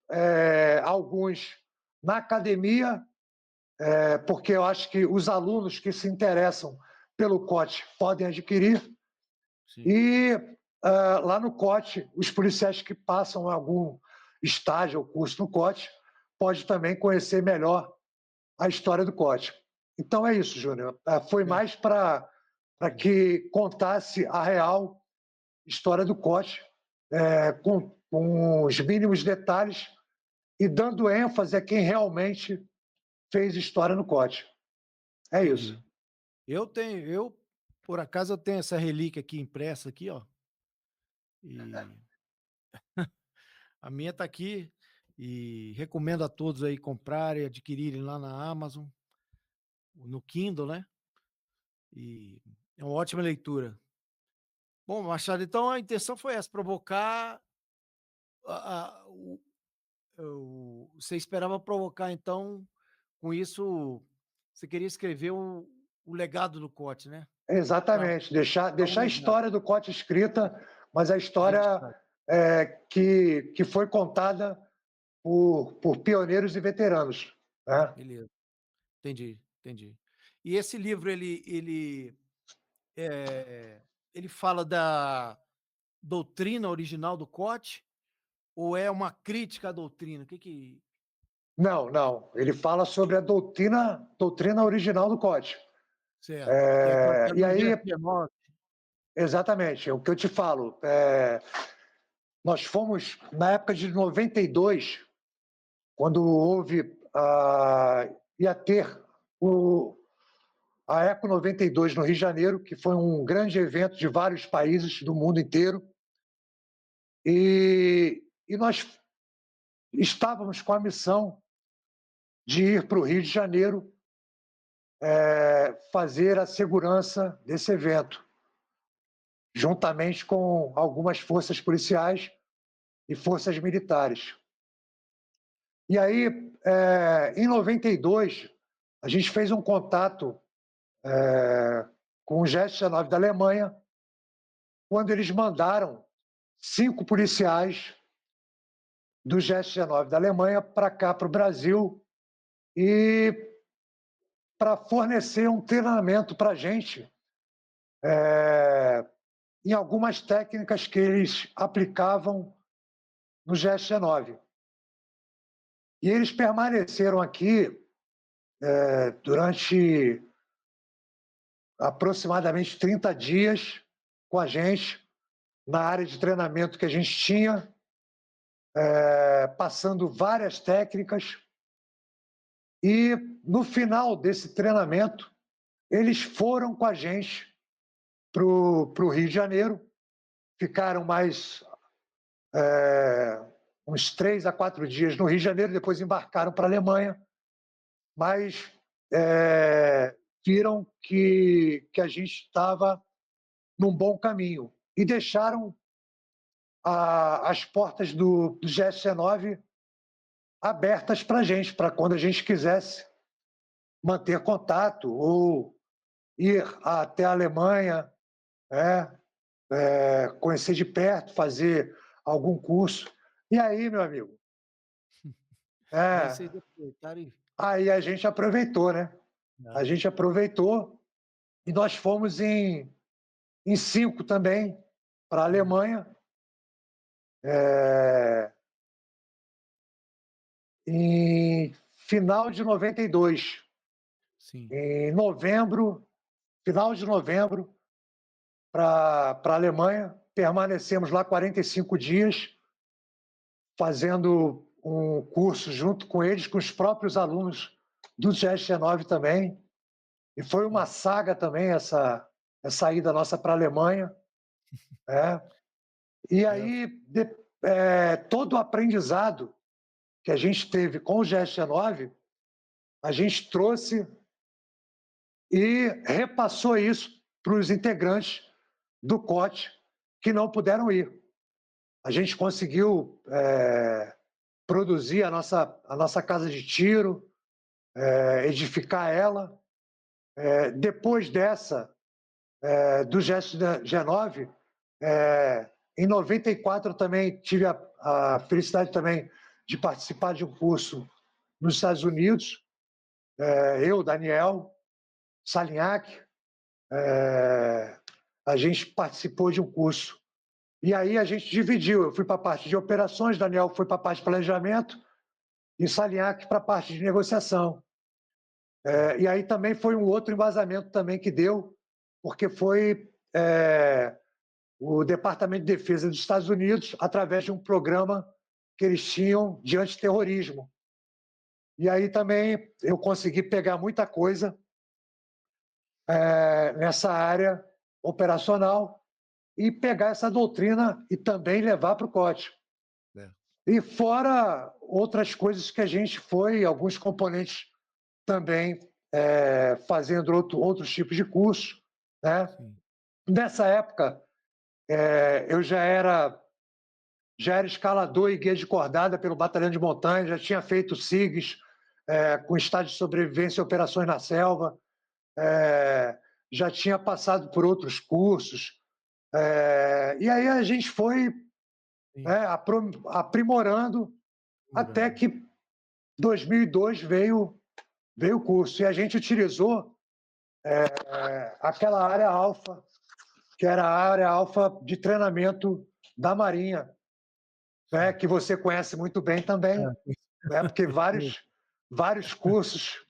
alguns na academia, porque eu acho que os alunos que se interessam pelo COT podem adquirir. Sim. E lá no COT, os policiais que passam algum estágio ou curso no COT podem também conhecer melhor a história do COT. Então é isso, Júnior. Foi mais para que contasse a real história do COT, com os mínimos detalhes e dando ênfase a quem realmente fez história no COT. Isso. Por acaso, eu tenho essa relíquia aqui impressa aqui, ó. E a minha está aqui e recomendo a todos aí comprarem, adquirirem lá na Amazon, no Kindle, né? E é uma ótima leitura. Bom, Machado, então a intenção foi essa, provocar você esperava provocar, então, com isso, você queria escrever o legado do COT, né? Exatamente, deixar a história do COT escrita, mas a história que foi contada por pioneiros e veteranos. Né? Beleza, entendi. E esse livro, ele fala da doutrina original do COT ou é uma crítica à doutrina? Não. Ele fala sobre a doutrina original do COT. Certo. E aí, exatamente, é o que eu te falo. Nós fomos, na época de 92, quando ia ter a Eco 92 no Rio de Janeiro, que foi um grande evento de vários países do mundo inteiro. E nós estávamos com a missão de ir para o Rio de Janeiro fazer a segurança desse evento, juntamente com algumas forças policiais e forças militares. E aí, em 92, a gente fez um contato com o GES-19 da Alemanha, quando eles mandaram 5 policiais do GES-19 da Alemanha para cá, para o Brasil, e para fornecer um treinamento para a gente em algumas técnicas que eles aplicavam no GS-19. E eles permaneceram aqui durante aproximadamente 30 dias com a gente, na área de treinamento que a gente tinha, passando várias técnicas. E no final desse treinamento, eles foram com a gente para o Rio de Janeiro, ficaram mais uns 3 a 4 dias no Rio de Janeiro, depois embarcaram para a Alemanha, mas viram que a gente estava num bom caminho e deixaram as portas do GSC9 abertas para a gente, para quando a gente quisesse manter contato ou ir até a Alemanha, conhecer de perto, fazer algum curso. E aí, meu amigo, Aí vocês aproveitaram e... aí a gente aproveitou, né? A Ah, gente aproveitou e nós fomos em 5 também para a Alemanha. Em final de 92, sim, em novembro, final de novembro, para a Alemanha. Permanecemos lá 45 dias, fazendo um curso junto com eles, com os próprios alunos do GS9 também. E foi uma sim, saga também essa ida nossa para a Alemanha. É. E é, aí, todo o aprendizado que a gente teve com o GS9, a gente trouxe e repassou isso para os integrantes do COT que não puderam ir. A gente conseguiu produzir a nossa casa de tiro, edificar ela. Depois dessa, do G9, em 94 também tive a felicidade também de participar de um curso nos Estados Unidos. Eu, Daniel, Salinhac, a gente participou de um curso. E aí a gente dividiu. Eu fui para a parte de operações, Daniel foi para a parte de planejamento e Salinhac para a parte de negociação. E aí também foi um outro embasamento também que deu, porque foi o Departamento de Defesa dos Estados Unidos, através de um programa que eles tinham de antiterrorismo. E aí também eu consegui pegar muita coisa nessa área operacional e pegar essa doutrina e também levar para o COT. é, E fora outras coisas que a gente foi, alguns componentes também fazendo outros tipos de cursos. Né? sim. Nessa época, eu já era escalador e guia de cordada pelo Batalhão de Montanha, já tinha feito SIGs com estágio de sobrevivência e operações na selva, já tinha passado por outros cursos. E aí a gente foi Sim, aprimorando até morando. que 2002 veio o curso. E a gente utilizou aquela área alfa, que era a área alfa de treinamento da Marinha, né, Sim. que você conhece muito bem também, É, né, porque conheço. vários cursos,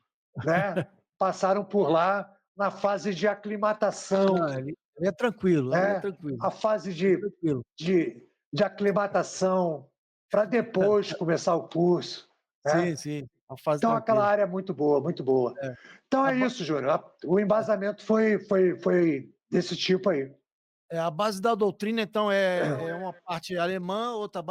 né, passaram por lá na fase de Não, aclimatação, ali é tranquilo, ali é né, tranquilo. a fase É tranquilo. de aclimatação para depois começar o curso. Né? Sim, sim, uma fase Então, aquela tranquila. área é muito boa, muito boa. É. Então, A é ba isso, Júnior. O embasamento foi desse tipo aí. a base da doutrina, então, é uma parte alemã, outra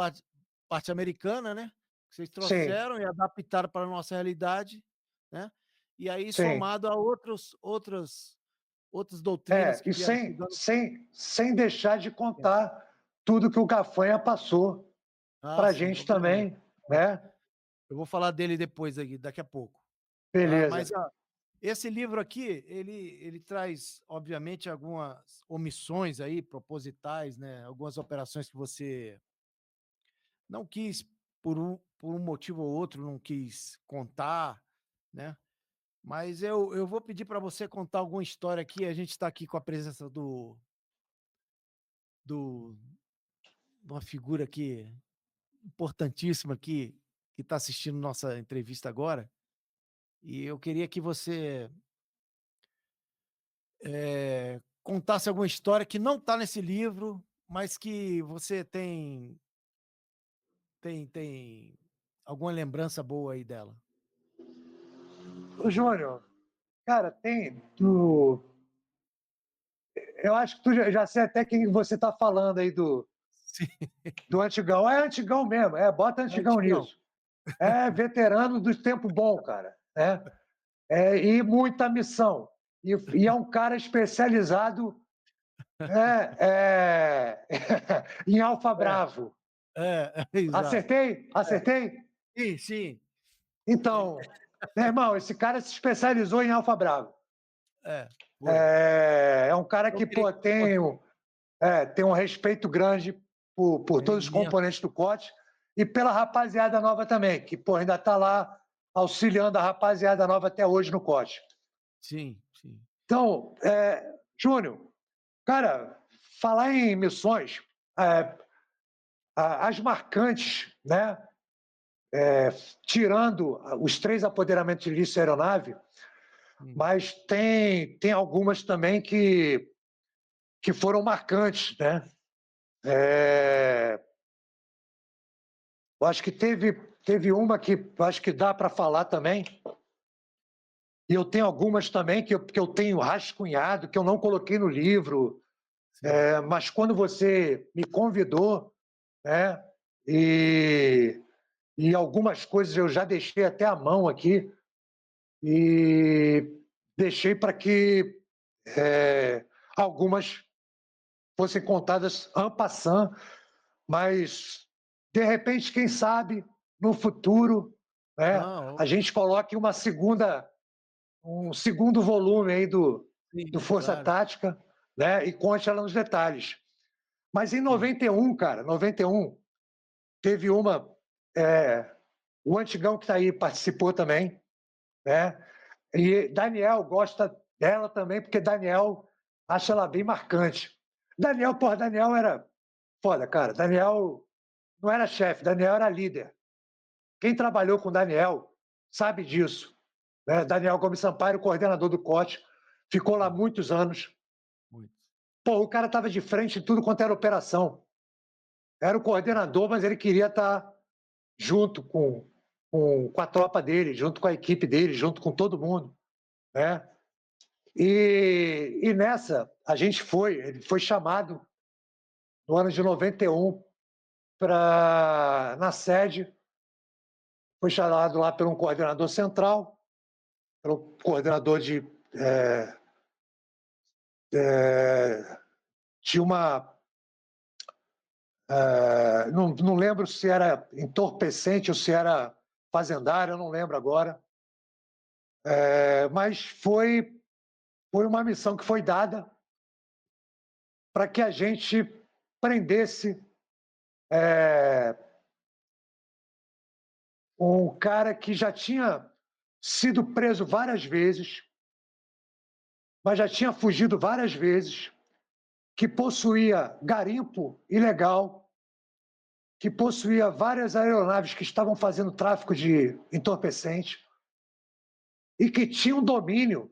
parte americana, né, que vocês Sim, trouxeram e adaptaram para a nossa realidade, né, e aí sim. somado a outras doutrinas que E vieram chegando. sem deixar de contar tudo que o Gafanha passou Ah, para a sim, gente obviamente. também, né? Eu vou falar dele depois aqui, daqui a pouco, tá. Beleza. Mas, esse livro aqui, ele traz, obviamente, algumas omissões aí propositais, né, algumas operações que você não quis, por um motivo ou outro, não quis contar, né. Mas eu vou pedir para você contar alguma história aqui, a gente está aqui com a presença do de uma figura aqui importantíssimo aqui, que está assistindo nossa entrevista agora, e eu queria que você contasse alguma história que não está nesse livro, mas que você tem alguma lembrança boa aí dela. Ô, Júnior, cara, eu acho que tu já sei até quem você está falando aí Sim, do Antigão. É Antigão mesmo, bota Antigão antigão. nisso. É veterano do tempo bom, cara, né? E muita missão. E é um cara especializado em Alfa É, Bravo. exato. Acertei? Acertei? Sim, sim. Ele Então, meu irmão, esse cara se especializou em Alfa Bravo. foi. É um cara Eu que, queria pô, que você contasse. tem um respeito grande por É todos os imenso. componentes do COT e pela rapaziada nova também, que, pô, ainda está lá auxiliando a rapaziada nova até hoje no COT. Sim, sim. Então, Júnior, cara, falar em missões, as marcantes, né? Tirando os 3 apoderamentos de lista e aeronave, Hum. mas tem algumas também que foram marcantes, né? Eu acho que teve uma que acho que dá para falar também, e eu tenho algumas também que eu tenho rascunhado, que eu não coloquei no livro, Sim. mas quando você me convidou, né? E, e algumas coisas eu já deixei até a mão aqui, e deixei para que algumas fossem contadas en passant, mas de repente, quem sabe, no futuro, né, Não, a gente coloque um segundo volume aí do sim, Força claro. Tática, né, e conte ela nos detalhes. Mas em Sim. 91, cara, 91, teve uma. O Antigão que está aí participou também, né? E Daniel gosta dela também, porque Daniel acha ela bem marcante. Daniel era foda, cara. Daniel não era chefe, Daniel era líder. Quem trabalhou com Daniel sabe disso. Né? Daniel Gomes Sampaio, coordenador do COT, ficou lá Sim, muitos anos. muito. Pô, o cara estava de frente em tudo quanto era operação. Era o coordenador, mas ele queria estar junto com a tropa dele, junto com a equipe dele, junto com todo mundo. Né? E nessa, ele foi chamado no ano de 91 na sede, foi chamado lá por um coordenador central, pelo coordenador de uma. Não lembro se era entorpecente ou se era fazendário, eu não lembro agora. Mas foi uma missão que foi dada para que a gente prendesse um cara que já tinha sido preso várias vezes, mas já tinha fugido várias vezes, que possuía garimpo ilegal, que possuía várias aeronaves que estavam fazendo tráfico de entorpecente e que tinha um domínio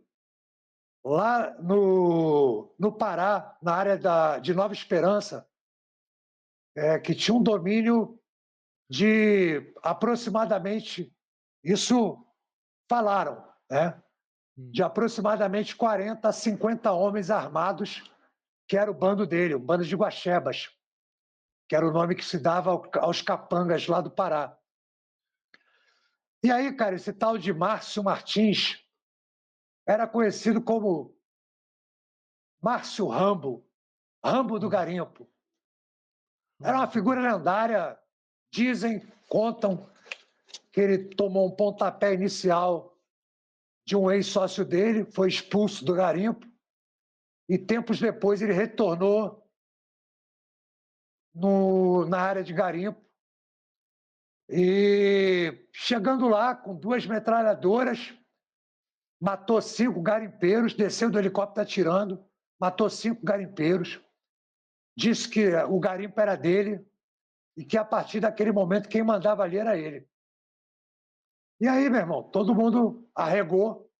lá no Pará, na área de Nova Esperança, que tinha um domínio de aproximadamente, isso falaram, né? De aproximadamente 40 a 50 homens armados, que era o bando dele, o bando de Guaxebas, que era o nome que se dava aos capangas lá do Pará. E aí, cara, esse tal de Márcio Martins era conhecido como Márcio Rambo, Rambo do Garimpo. Era uma figura lendária, dizem, contam, que ele tomou um pontapé inicial de um ex-sócio dele, foi expulso do garimpo, e tempos depois ele retornou na área de garimpo, e chegando lá com 2 metralhadoras, matou 5 garimpeiros, desceu do helicóptero atirando, matou 5 garimpeiros, disse que o garimpo era dele, e que a partir daquele momento quem mandava ali era ele. E aí, meu irmão, todo mundo arregou,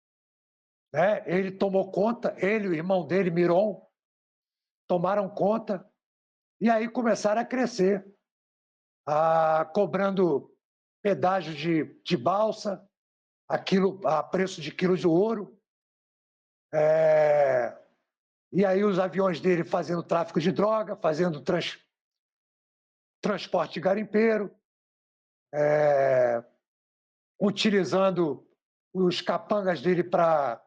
né? Ele tomou conta, ele e o irmão dele, Miron, tomaram conta e aí começaram a crescer, cobrando pedágio de balsa, a preço de quilo de ouro. E aí os aviões dele fazendo tráfico de droga, fazendo transporte de garimpeiro, utilizando os capangas dele para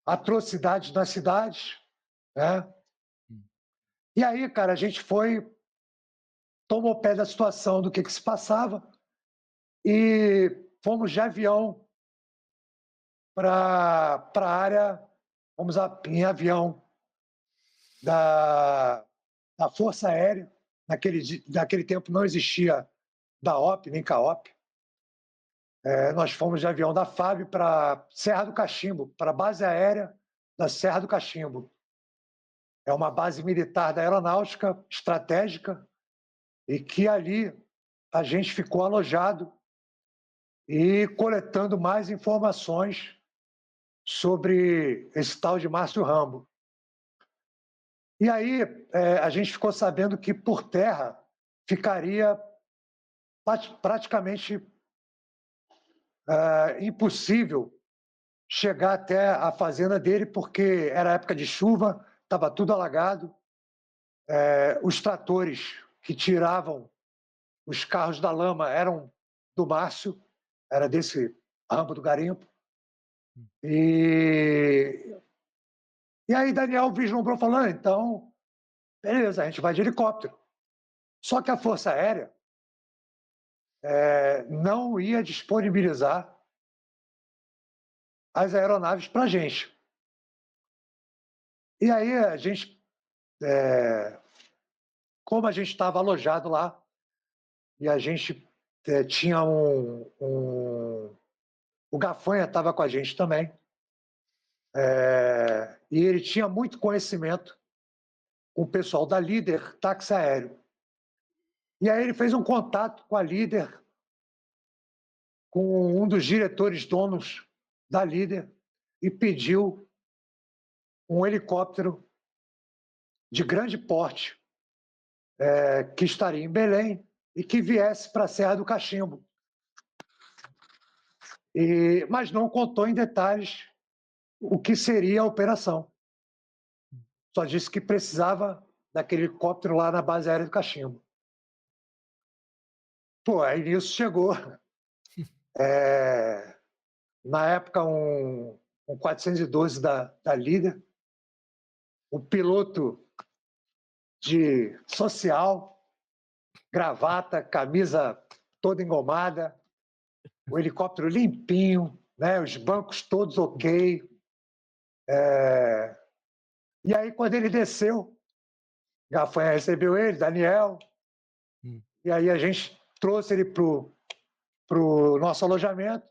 atrocidades nas cidades, né? E aí, cara, a gente tomou pé da situação do que se passava e fomos de avião para a área, em avião da Força Aérea. Naquele tempo não existia DAOP nem CAOP. Nós fomos de avião da FAB para Serra do Cachimbo, para a base aérea da Serra do Cachimbo. É uma base militar da aeronáutica estratégica e que ali a gente ficou alojado e coletando mais informações sobre esse tal de Márcio Rambo. E aí a gente ficou sabendo que por terra ficaria praticamente impossível chegar até a fazenda dele, porque era época de chuva, estava tudo alagado. Os tratores que tiravam os carros da lama eram do Márcio, era desse Rambo do garimpo. E aí Daniel vislumbrou falando, então, beleza, a gente vai de helicóptero. Só que a Força Aérea não ia disponibilizar as aeronaves para a gente. E aí a gente, como a gente estava alojado lá, e a gente tinha o Gafanha estava com a gente também, e ele tinha muito conhecimento com o pessoal da Líder Táxi Aéreo. E aí ele fez um contato com a Líder, com um dos diretores donos da Líder, e pediu um helicóptero de grande porte que estaria em Belém e que viesse para a Serra do Cachimbo. Mas não contou em detalhes o que seria a operação. Só disse que precisava daquele helicóptero lá na base aérea do Cachimbo. Pô, aí nisso chegou, na época, um 412 da Líder, um piloto de social, gravata, camisa toda engomada, o helicóptero limpinho, né, os bancos todos ok. E aí, quando ele desceu, Gafanha recebeu ele, Daniel, e aí a gente trouxe ele para o nosso alojamento,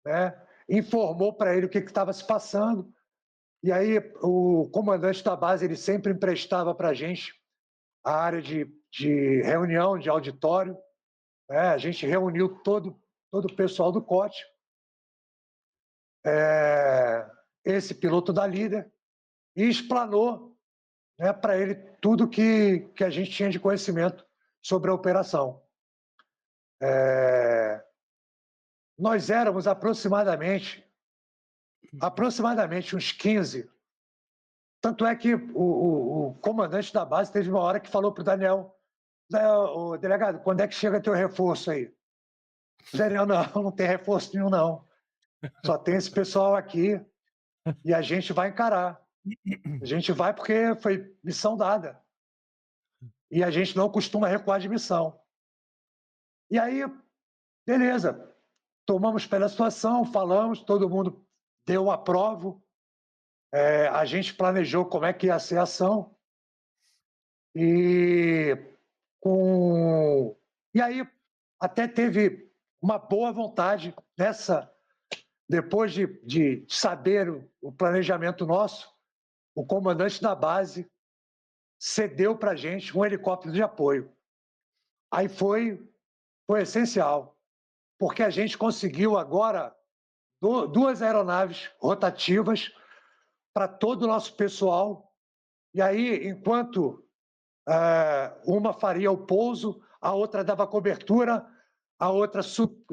né, informou para ele o que estava se passando, e aí o comandante da base ele sempre emprestava para a gente a área de reunião, de auditório, né, a gente reuniu todo o pessoal do COT, esse piloto da Líder, e explanou, né, para ele tudo que a gente tinha de conhecimento sobre a operação. Nós éramos aproximadamente uns 15. Tanto é que o comandante da base teve uma hora que falou para o Daniel, o delegado, quando é que chega teu reforço aí? O Daniel, não tem reforço nenhum, não. Só tem esse pessoal aqui e a gente vai encarar. A gente vai porque foi missão dada. E a gente não costuma recuar de missão. E aí, beleza. Tomamos pela situação, falamos, todo mundo deu o aprovo. A gente planejou como é que ia ser a ação. E aí até teve uma boa vontade depois de saber o planejamento nosso, o comandante da base cedeu para a gente um helicóptero de apoio. Aí foi essencial, porque a gente conseguiu agora duas aeronaves rotativas para todo o nosso pessoal. E aí, enquanto uma faria o pouso, a outra dava cobertura, a outra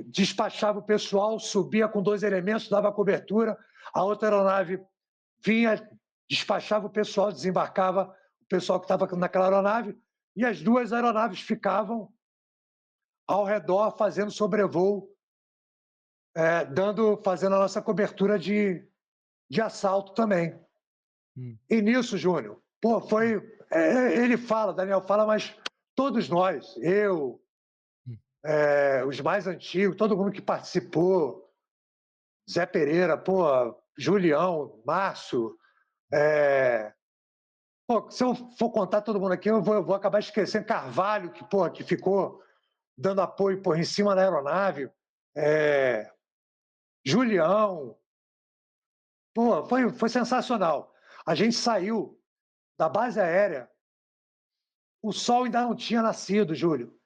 despachava o pessoal, subia com 2 elementos, dava cobertura, a outra aeronave vinha, despachava o pessoal, desembarcava o pessoal que estava naquela aeronave, e as duas aeronaves ficavam ao redor fazendo sobrevoo, fazendo a nossa cobertura de assalto também. E nisso, Júnior, pô, ele fala, Daniel fala, mas todos nós, eu, os mais antigos, todo mundo que participou, Zé Pereira, pô, Julião, Márcio, pô, se eu for contar todo mundo aqui, eu vou acabar esquecendo Carvalho, que ficou dando apoio, pô, em cima da aeronave, Julião, pô, foi sensacional. A gente saiu da base aérea, o sol ainda não tinha nascido, Júlio.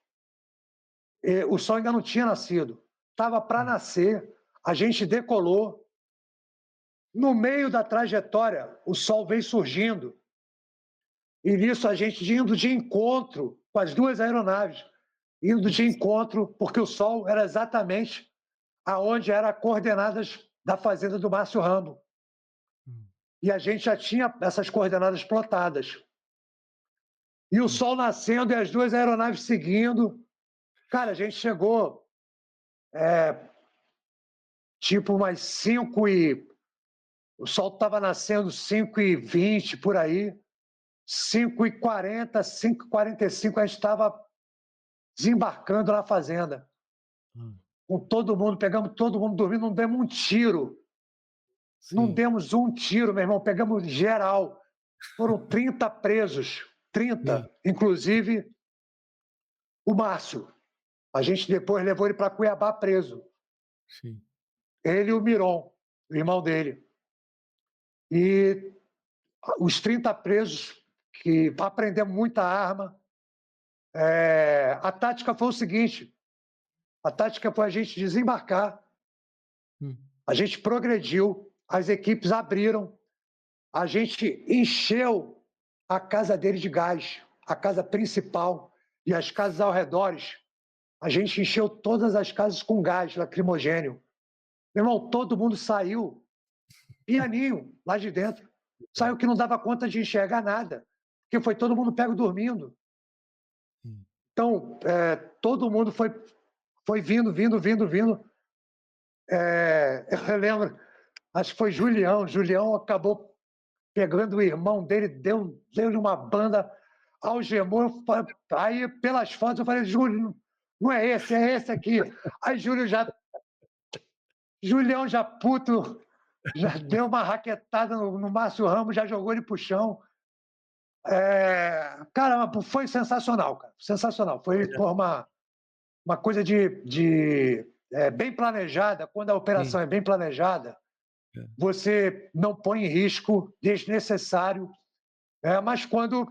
O sol ainda não tinha nascido. Estava para nascer, a gente decolou. No meio da trajetória, o sol veio surgindo. E nisso a gente indo de encontro com as duas aeronaves, indo de encontro, porque o sol era exatamente aonde eram as coordenadas da fazenda do Márcio Rambo. E a gente já tinha essas coordenadas plotadas. E o sol nascendo e as duas aeronaves seguindo. Cara, a gente chegou tipo umas 5 e... O sol estava nascendo 5h20, por aí. 5h40, 5h45, a gente estava desembarcando na fazenda. Com todo mundo, pegamos todo mundo dormindo, não demos um tiro. Sim. Não demos um tiro, meu irmão, pegamos geral. Foram 30 presos, 30, Sim. inclusive o Márcio. A gente depois levou ele para Cuiabá preso. Sim. Ele e o Miron, o irmão dele. E os 30 presos, que aprendemos muita arma. A tática foi o seguinte: a tática foi a gente desembarcar, a gente progrediu, as equipes abriram, a gente encheu a casa dele de gás, a casa principal e as casas ao redor. A gente encheu todas as casas com gás lacrimogênio. Meu irmão, todo mundo saiu pianinho lá de dentro. Saiu que não dava conta de enxergar nada, porque foi todo mundo pego dormindo. Então, todo mundo foi vindo. Eu lembro, acho que foi Julião. Julião acabou pegando o irmão dele, deu-lhe uma banda, algemou. Aí, pelas fotos, eu falei, Júlio, não é esse aqui. Aí, Julião já puto, já deu uma raquetada no Márcio Ramos, já jogou ele pro chão. Cara, foi sensacional, cara. Sensacional. Foi por uma coisa bem planejada. Quando a operação é bem planejada, você não põe em risco desnecessário. Mas quando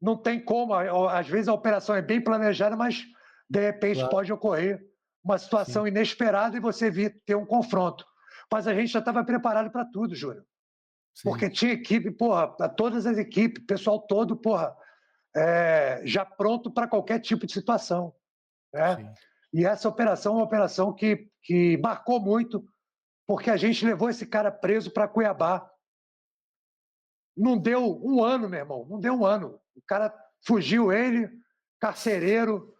não tem como, às vezes a operação é bem planejada, mas de repente pode ocorrer uma situação inesperada e você ter um confronto. Mas a gente já estava preparado para tudo, Júlio. Porque tinha equipe, porra, todas as equipes, pessoal todo, porra, já pronto para qualquer tipo de situação. Né? E essa operação é uma operação que marcou muito, porque a gente levou esse cara preso para Cuiabá. Não deu um ano, meu irmão, não deu um ano. O cara fugiu, ele, carcereiro,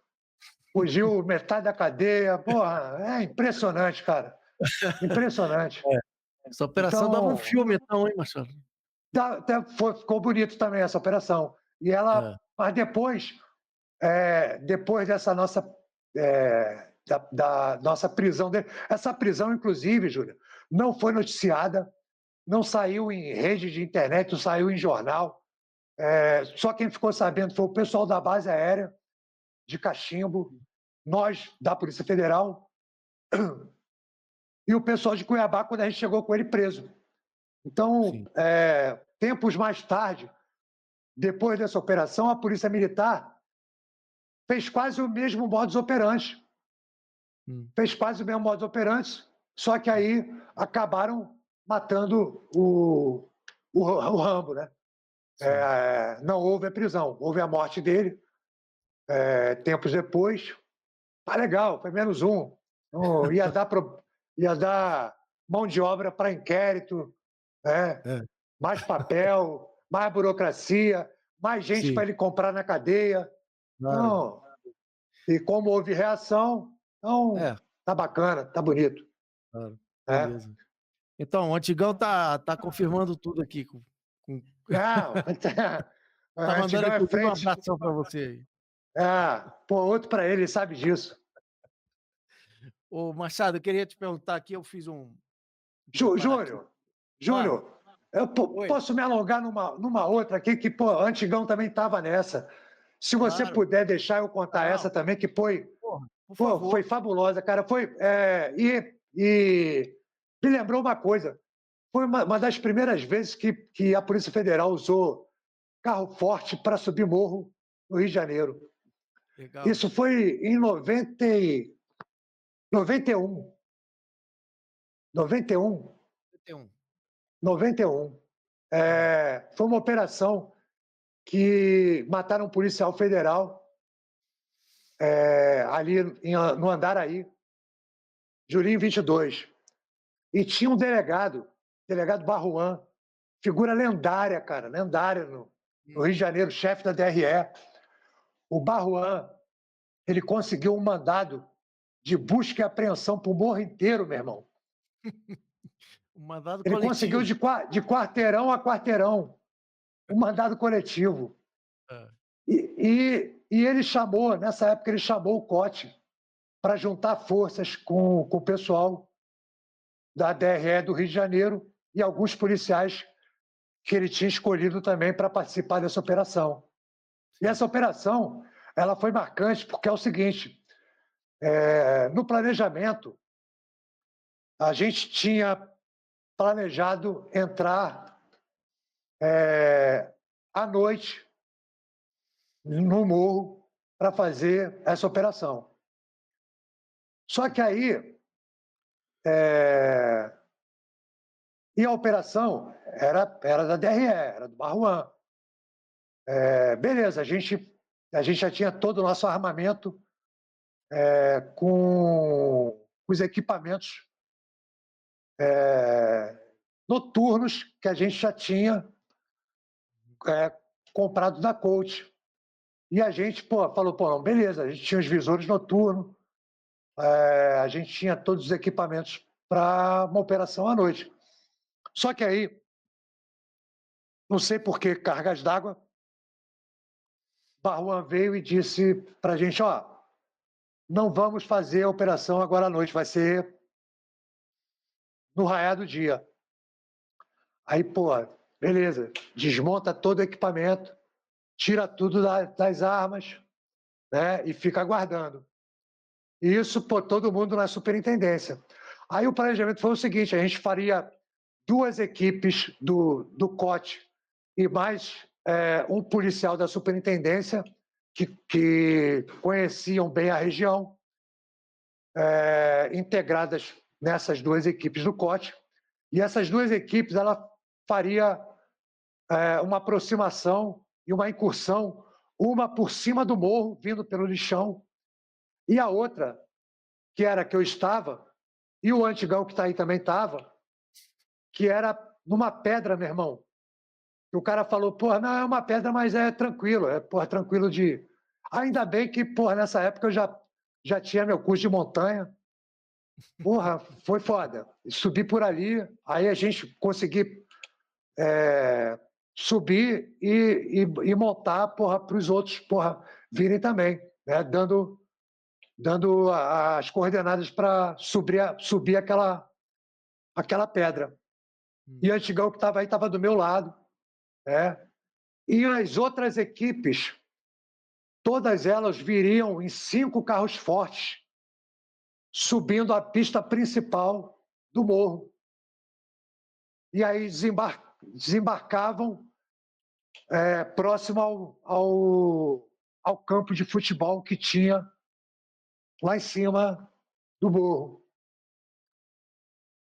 fugiu metade da cadeia. Porra, é impressionante, cara. Impressionante. Essa operação dava um filme, então, hein, Marcelo? Ficou bonito também essa operação. E ela, mas depois dessa nossa da nossa prisão dele, essa prisão, inclusive, Júlia, não foi noticiada, não saiu em rede de internet, não saiu em jornal. Só quem ficou sabendo foi o pessoal da base aérea de Cachimbo, nós da Polícia Federal e o pessoal de Cuiabá quando a gente chegou com ele preso. Então, tempos mais tarde, depois dessa operação, a Polícia Militar fez quase o mesmo modus operandi. Hum. Fez quase o mesmo modus operandi, só que aí acabaram matando o Rambo, né? Não houve a prisão, houve a morte dele, tempos depois. Tá legal, foi menos um. Não, ia dar mão de obra para inquérito, né? É, Mais papel, mais burocracia, mais gente sim, para ele comprar na cadeia. claro, Não. E como houve reação, então é, tá bacana, tá bonito. claro, Né? beleza. Então, o Antigão tá confirmando tudo aqui com Não, tá mandando Antigão é inclusive um frente. abração para você aí. Pô, outro para ele, ele sabe disso. Ô Machado, eu queria te perguntar aqui, eu fiz um preparativo. Júnior, Fala. Júnior, eu Oi. posso me alongar numa outra aqui que, pô, Antigão também estava nessa. Se você Claro. puder deixar eu contar essa Não, também, que foi, porra, por pô, favor. foi fabulosa, cara. E me lembrou uma coisa. Foi uma das primeiras vezes que a Polícia Federal usou carro forte para subir morro no Rio de Janeiro. Legal. Isso foi em 91. 91. 71. 91. Hum. Foi uma operação que mataram um policial federal ali no Andaraí, Julinho 22. E tinha um delegado Barruan, figura lendária, cara, lendária no Rio de Janeiro, chefe da DRE. O Barruan, ele conseguiu um mandado de busca e apreensão para o morro inteiro, meu irmão. Um mandado Ele conseguiu coletivo. de quarteirão a quarteirão um mandado coletivo. É. E ele chamou, nessa época, ele chamou o COT para juntar forças com o pessoal da DRE do Rio de Janeiro e alguns policiais que ele tinha escolhido também para participar dessa operação. E essa operação ela foi marcante porque é o seguinte, no planejamento, a gente tinha planejado entrar à noite no morro para fazer essa operação. Só que aí, e a operação era da DRE, era do Barruan. Beleza, a gente já tinha todo o nosso armamento com os equipamentos noturnos que a gente já tinha comprado da Colt. E a gente falou, não, beleza, a gente tinha os visores noturnos, a gente tinha todos os equipamentos para uma operação à noite. Só que aí, não sei por que cargas d'água, Barruan veio e disse para a gente, não vamos fazer a operação agora à noite, vai ser no raiar do dia. Aí, beleza, desmonta todo o equipamento, tira tudo das armas, né, e fica aguardando. E isso, todo mundo na superintendência. Aí o planejamento foi o seguinte, a gente faria 2 equipes do COT e mais um policial da superintendência que conheciam bem a região, integradas nessas 2 equipes do COT. E essas 2 equipes ela faria uma aproximação e uma incursão, uma por cima do morro, vindo pelo lixão, e a outra, que era que eu estava, e o Antigão que está aí também estava, que era numa pedra, meu irmão. E o cara falou, não, é uma pedra, mas é tranquilo, tranquilo de... Ainda bem que, nessa época eu já tinha meu curso de montanha. Foi foda. Subi por ali, aí a gente conseguiu subir e montar, para os outros, virem também, né? Dando as coordenadas para subir aquela pedra. E o Antigão que estava aí estava do meu lado, né? E as outras equipes, todas elas viriam em 5 carros fortes, subindo a pista principal do morro. E aí desembarcavam próximo ao campo de futebol que tinha lá em cima do morro.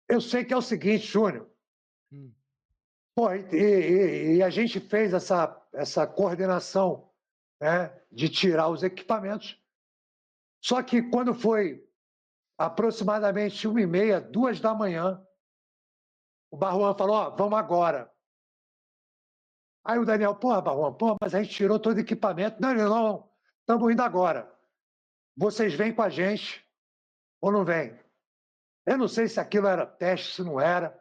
Eu sei que é o seguinte, Júnior, pô, e a gente fez essa coordenação, né, de tirar os equipamentos, só que quando foi aproximadamente 1h30, 2h, o Barruan falou, ó, vamos agora. Aí o Daniel, porra, Barruan, porra, mas a gente tirou todo o equipamento. Não, não, estamos indo agora. Vocês vêm com a gente ou não vêm? Eu não sei se aquilo era teste, se não era.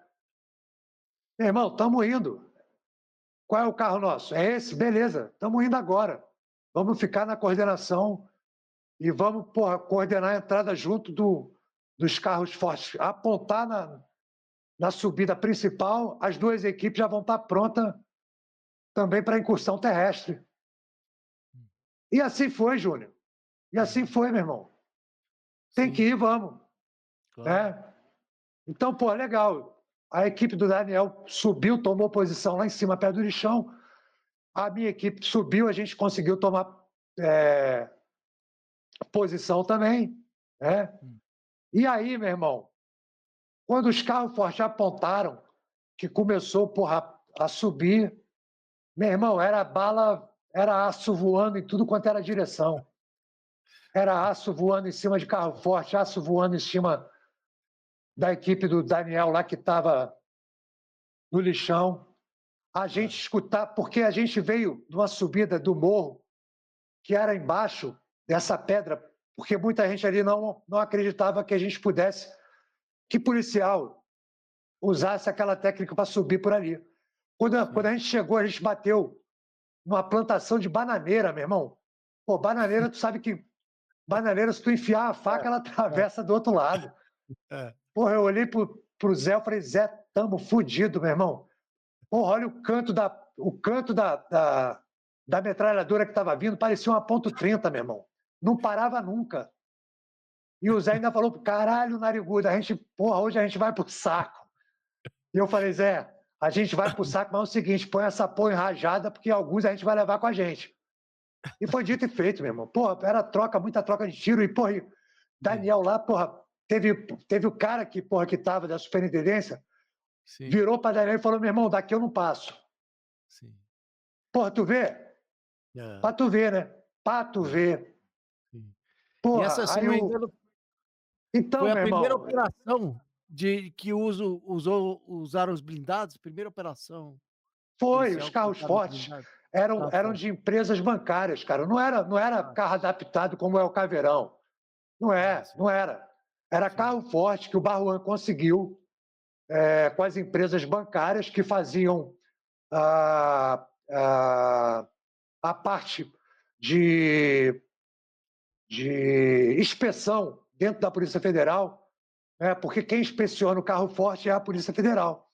Meu irmão, estamos indo. Qual é o carro nosso? É esse? Beleza, estamos indo agora. Vamos ficar na coordenação e vamos, porra, coordenar a entrada junto dos carros fortes. Apontar na subida principal, as duas equipes já vão estar prontas também para a incursão terrestre. E assim foi, Júnior. E assim foi, meu irmão. Tem Sim. que ir, vamos. Claro. Né? Então, pô, legal. A equipe do Daniel subiu, tomou posição lá em cima, perto do lixão. A minha equipe subiu, a gente conseguiu tomar posição também. Né? E aí, meu irmão, quando os carros fortes apontaram, que começou, porra, a subir, meu irmão, era bala, era aço voando em tudo quanto era direção. Era aço voando em cima de carro forte, aço voando em cima da equipe do Daniel lá que estava no lixão. A gente escutar, porque a gente veio de uma subida do morro que era embaixo dessa pedra, porque muita gente ali não acreditava que a gente pudesse, que policial usasse aquela técnica para subir por ali. Quando a gente chegou, a gente bateu numa plantação de bananeira, meu irmão. Pô, bananeira, tu sabe que bananeira, se tu enfiar a faca, ela atravessa do outro lado. Porra, eu olhei pro Zé, eu falei, Zé, tamo fudido, meu irmão. Porra, olha o canto da metralhadora que estava vindo, parecia uma .30, meu irmão. Não parava nunca. E o Zé ainda falou, caralho, narigudo, porra, hoje a gente vai pro saco. E eu falei, Zé, a gente vai pro saco, mas é o seguinte, põe essa porra enrajada, porque alguns a gente vai levar com a gente. E foi dito e feito, meu irmão. Porra, era muita troca de tiro. E, porra, Daniel lá, porra, teve o cara que estava da superintendência, virou para Daniel e falou, meu irmão, daqui eu não passo. Sim. Porra, tu vê? Pra tu ver, né? Pra tu ver. Porra, E essa, se aí não me engano, então, foi a meu primeira irmão, operação que usaram os blindados? Primeira operação foi, os policial que carros usaram os fortes blindados? eram de empresas bancárias, cara. Não era carro adaptado como é o Caveirão. Não era. Era carro forte que o Barruan conseguiu com as empresas bancárias que faziam a parte de inspeção dentro da Polícia Federal, porque quem inspeciona o carro forte é a Polícia Federal.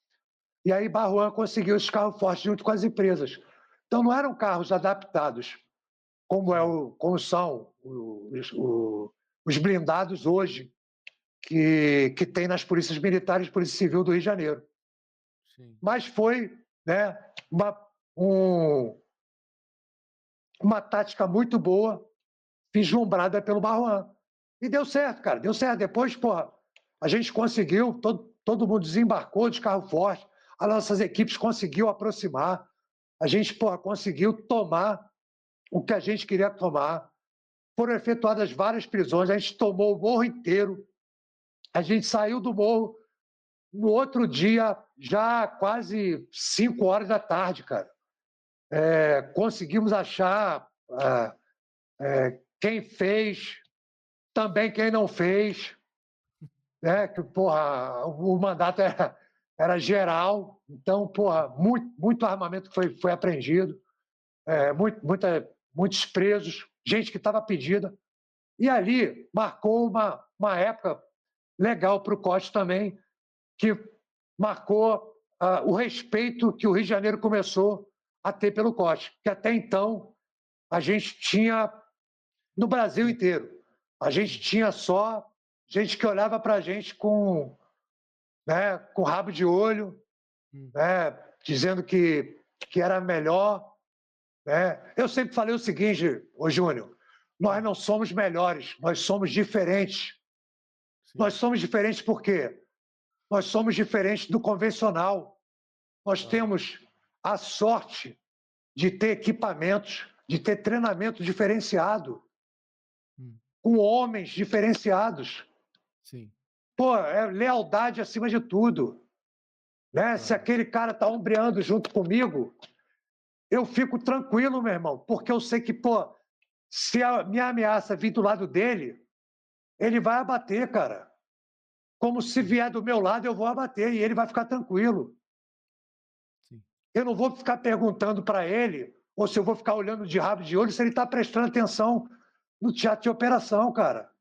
E aí Barruan conseguiu esses carros fortes junto com as empresas. Então não eram carros adaptados, como são os blindados hoje que tem nas polícias militares e Polícia Civil do Rio de Janeiro. Sim. Mas foi, né, uma tática muito boa, vislumbrada pelo Barruan. E deu certo, cara, deu certo. Depois, porra, a gente conseguiu, todo mundo desembarcou de carro forte, as nossas equipes conseguiu aproximar, a gente, porra, conseguiu tomar o que a gente queria tomar. Foram efetuadas várias prisões, a gente tomou o morro inteiro, a gente saiu do morro no outro dia, já quase 5 horas da tarde, cara. Conseguimos achar quem fez, também quem não fez, né? Que, porra, o mandato era geral, então, porra, muito armamento foi apreendido, muitos presos, gente que estava pedida. E ali marcou uma época legal para o COT também, que marcou o respeito que o Rio de Janeiro começou a ter pelo COT, que até então a gente tinha no Brasil inteiro. A gente tinha só gente que olhava para a gente com rabo de olho, dizendo que era melhor, né? Eu sempre falei o seguinte, ô Júnior, nós não somos melhores, nós somos diferentes. Sim, Nós somos diferentes por quê? Nós somos diferentes do convencional. Nós claro. temos a sorte de ter equipamentos, de ter treinamento diferenciado, Hum, com homens diferenciados. sim, Pô, é lealdade acima de tudo. Né? Se claro. aquele cara tá ombreando junto comigo, eu fico tranquilo, meu irmão, porque eu sei que, pô, se a minha ameaça vir do lado dele, ele vai abater, cara. Como se Sim, vier do meu lado, eu vou abater e ele vai ficar tranquilo. sim. Eu não vou ficar perguntando para ele, ou se eu vou ficar olhando de rabo de olho, se ele está prestando atenção no teatro de operação, cara.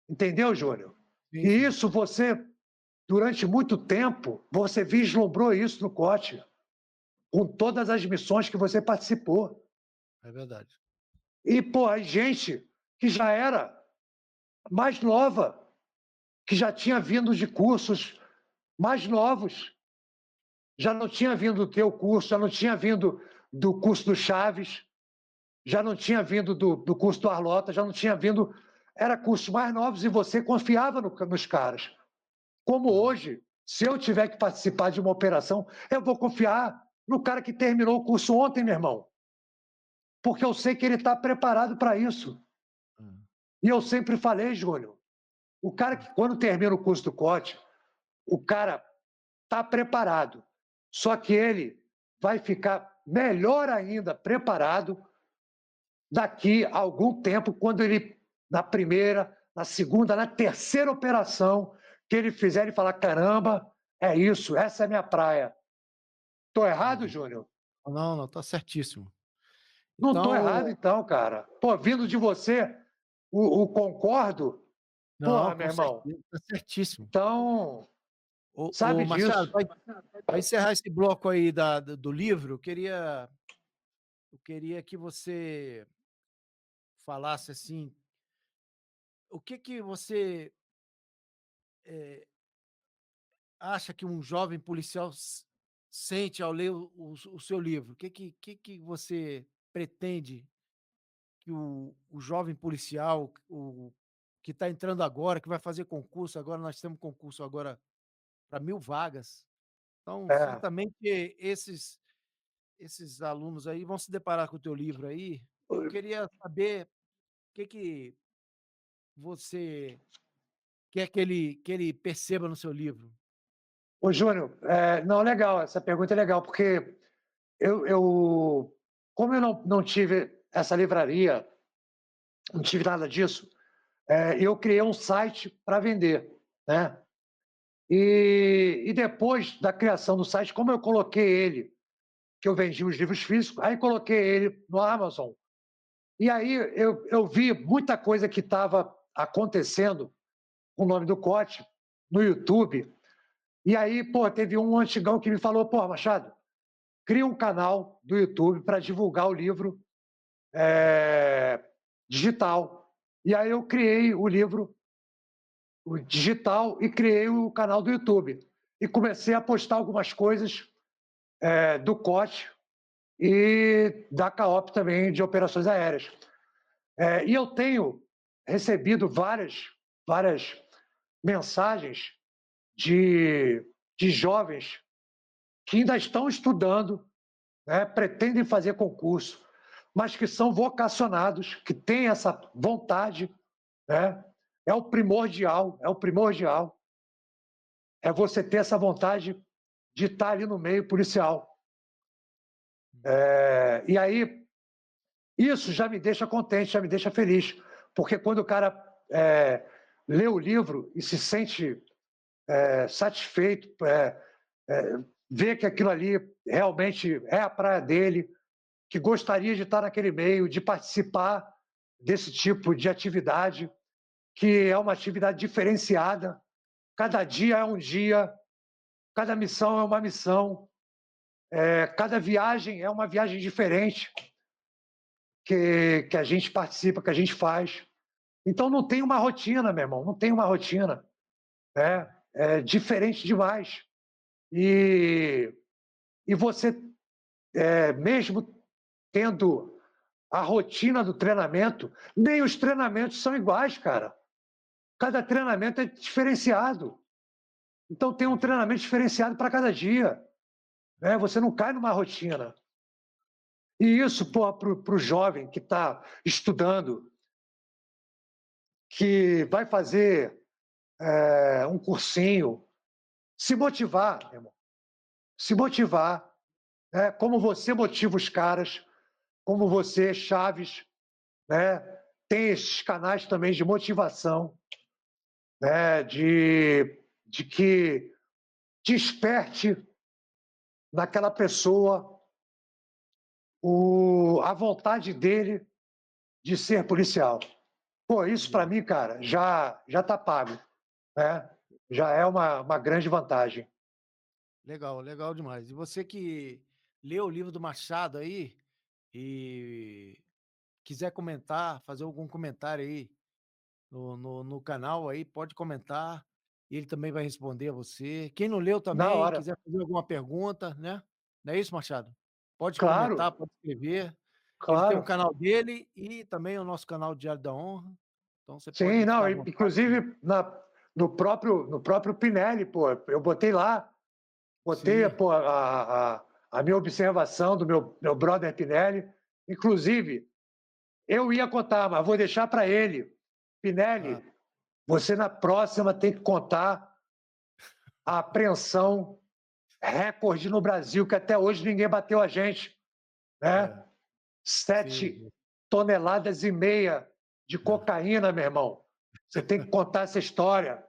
Entendeu, Júnior? Sim, E sim. isso você, durante muito tempo, você vislumbrou isso no COT, com todas as missões que você participou. É verdade. E, pô, a gente que já era mais nova, que já tinha vindo de cursos mais novos, já não tinha vindo do teu curso, já não tinha vindo do curso do Chaves, já não tinha vindo do curso do Arlota, já não tinha vindo. Era cursos mais novos e você confiava nos caras. Como Claro. hoje, se eu tiver que participar de uma operação, eu vou confiar no cara que terminou o curso ontem, meu irmão, porque eu sei que ele está preparado para isso. Hum, E eu sempre falei, Júnior, o cara sim. que, quando termina o curso do COT, o cara está preparado. Só que ele vai ficar melhor ainda preparado daqui a algum tempo, quando ele, na primeira, na segunda, na terceira operação que ele fizer, ele falar: caramba, é isso, essa é a minha praia. Estou errado, Entendi. Júnior? Não, não, tá certíssimo. Não estou Então, errado, então, cara. Pô, vindo de você, o concordo, não, porra, meu com irmão. certeza, tá certíssimo. Então, sabe Ô Machado, disso. para encerrar esse bloco aí do livro, eu queria que você falasse assim, o que que você eh, acha que um jovem policial sente ao ler o seu livro? O que que você pretende que o jovem policial, o que está entrando agora, que vai fazer concurso, agora nós temos concurso agora para 1.000 vagas. Então, É, certamente esses alunos aí vão se deparar com o teu livro aí. Eu queria saber o que que você quer que ele perceba no seu livro. ô, Júnior, não, legal, essa pergunta é legal, porque como eu não tive essa livraria, não tive nada disso, eu criei um site para vender, né? E depois da criação do site, como eu coloquei ele, que eu vendi os livros físicos, aí coloquei ele no Amazon. E aí eu vi muita coisa que estava acontecendo com o nome do Cote no YouTube. E aí, pô, teve um antigão que me falou: pô, Machado, cria um canal do YouTube para divulgar o livro é, digital. E aí eu criei o livro o digital e criei o canal do YouTube. E comecei a postar algumas coisas do COT e da CAOP também, de operações aéreas. E eu tenho recebido várias mensagens de jovens que ainda estão estudando, né, pretendem fazer concurso, mas que são vocacionados, que têm essa vontade, né? É o primordial, é o primordial. É você ter essa vontade de estar ali no meio policial. E aí, isso já me deixa contente, já me deixa feliz, porque quando o cara lê o livro e se sente satisfeito, vê que aquilo ali realmente é a praia dele, que gostaria de estar naquele meio, de participar desse tipo de atividade, que é uma atividade diferenciada. Cada dia é um dia, cada missão é uma missão, cada viagem é uma viagem diferente que a gente participa, que a gente faz. Então não tem uma rotina, meu irmão, não tem uma rotina. Né? É diferente demais. E você mesmo tendo a rotina do treinamento, nem os treinamentos são iguais, cara. Cada treinamento é diferenciado. Então tem um treinamento diferenciado para cada dia. Né? Você não cai numa rotina. E isso, para o jovem que está estudando, que vai fazer um cursinho, se motivar, meu irmão. Se motivar, né? Como você motiva os caras, como você, Chaves, né? Tem esses canais também de motivação, né? De que desperte naquela pessoa a vontade dele de ser policial. Pô, isso para mim, cara, já tá pago, né? Já é uma grande vantagem. Legal, legal demais. E você que leu o livro do Machado aí e quiser comentar, fazer algum comentário aí no canal aí, pode comentar. Ele também vai responder a você. Quem não leu Na também, hora. quiser fazer alguma pergunta, né? Não é isso, Machado? Pode comentar, Claro, pode escrever. Ele tem um claro. canal dele e também o nosso canal Diário da Honra. Então você Sim, pode ficar não, à vontade. inclusive no próprio Pinelli, pô, eu botei lá, botei, Sim. pô, a minha observação do meu brother Pinelli. Inclusive, eu ia contar, mas vou deixar para ele. Ah, Pinelli, você na próxima tem que contar a apreensão recorde no Brasil, que até hoje ninguém bateu a gente, né? é, Sete sim. toneladas e meia de É, cocaína, meu irmão. Você tem que contar essa história,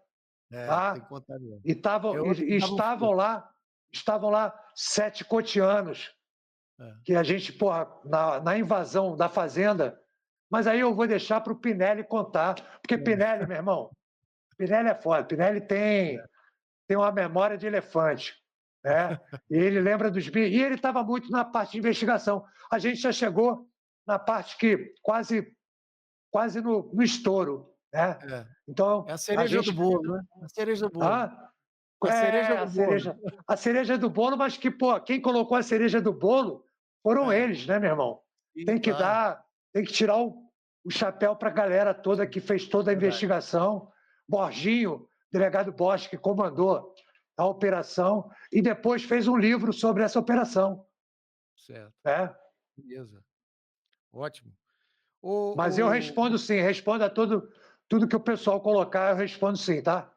tem tá? que contar mesmo. E, tavam, É outro que e dava um furo. estavam lá 7 cotianos, É, que a gente, porra, na invasão da fazenda. Mas aí eu vou deixar para o Pinelli contar, porque é, Pinelli, meu irmão, Pinelli é foda. Pinelli tem uma memória de elefante, né? E ele lembra dos bichos. E ele estava muito na parte de investigação. A gente já chegou na parte que quase no estouro, né? é. É Então a a cereja do gente, bolo, né? A cereja do bolo. ah, A cereja a do bolo. cereja do bolo, mas que pô, quem colocou a cereja do bolo foram É, eles, né, meu irmão? sim, Tem que claro. dar, tem que tirar o chapéu para a galera toda que fez toda a Verdade. investigação. Borginho, delegado Borges, que comandou a operação e depois fez um livro sobre essa operação, Certo. né? Beleza. Ótimo. Mas eu O, respondo sim, respondo a tudo que o pessoal colocar, eu respondo sim, tá?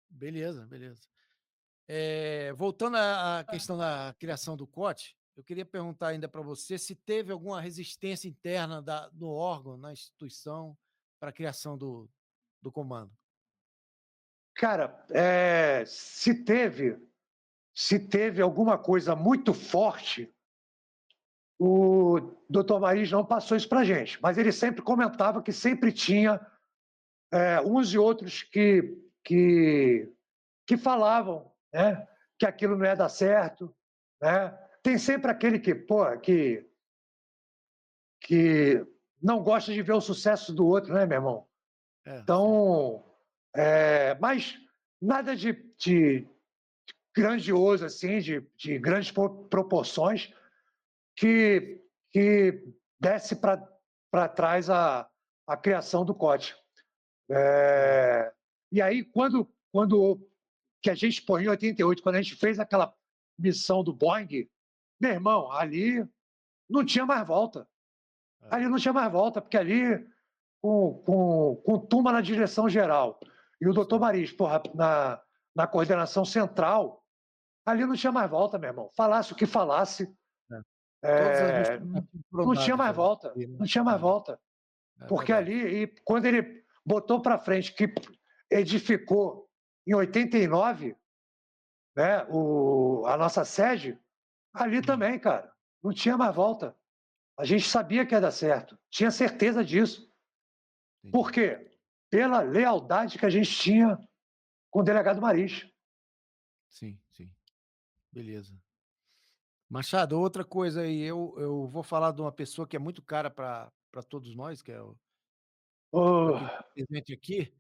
beleza, beleza. Voltando à questão da criação do COT, eu queria perguntar ainda para você se teve alguma resistência interna no órgão, na instituição, para a criação do comando. Cara, se teve alguma coisa muito forte, o doutor Maris não passou isso para a gente, mas ele sempre comentava que sempre tinha uns e outros que falavam, né, que aquilo não ia dar certo, né? Tem sempre aquele que não gosta de ver o sucesso do outro, né, meu irmão? Sim. Então, mas nada de grandioso, assim, de grandes proporções, que desse para trás a criação do COT. Entendi. E aí, quando que a gente põe em 88, quando a gente fez aquela missão do Boeing, meu irmão, ali não tinha mais volta. É, Ali não tinha mais volta, porque ali, com turma na direção geral e o doutor certo. Maris, porra, na coordenação central, ali não tinha mais volta, meu irmão. Falasse o que falasse, É. Todas as é, justificativas não foram tinha dadas mais ali. volta. Não tinha mais volta. É Porque verdade. ali, e quando ele botou para frente que edificou em 89, né, a nossa sede, ali Hum, também, cara, não tinha mais volta. A gente sabia que ia dar certo, tinha certeza disso. Por entendi. quê? Pela lealdade que a gente tinha com o delegado Maris. Sim, sim. Beleza. Machado, outra coisa aí, eu vou falar de uma pessoa que é muito cara para todos nós, que é para Oh, quem está presente aqui,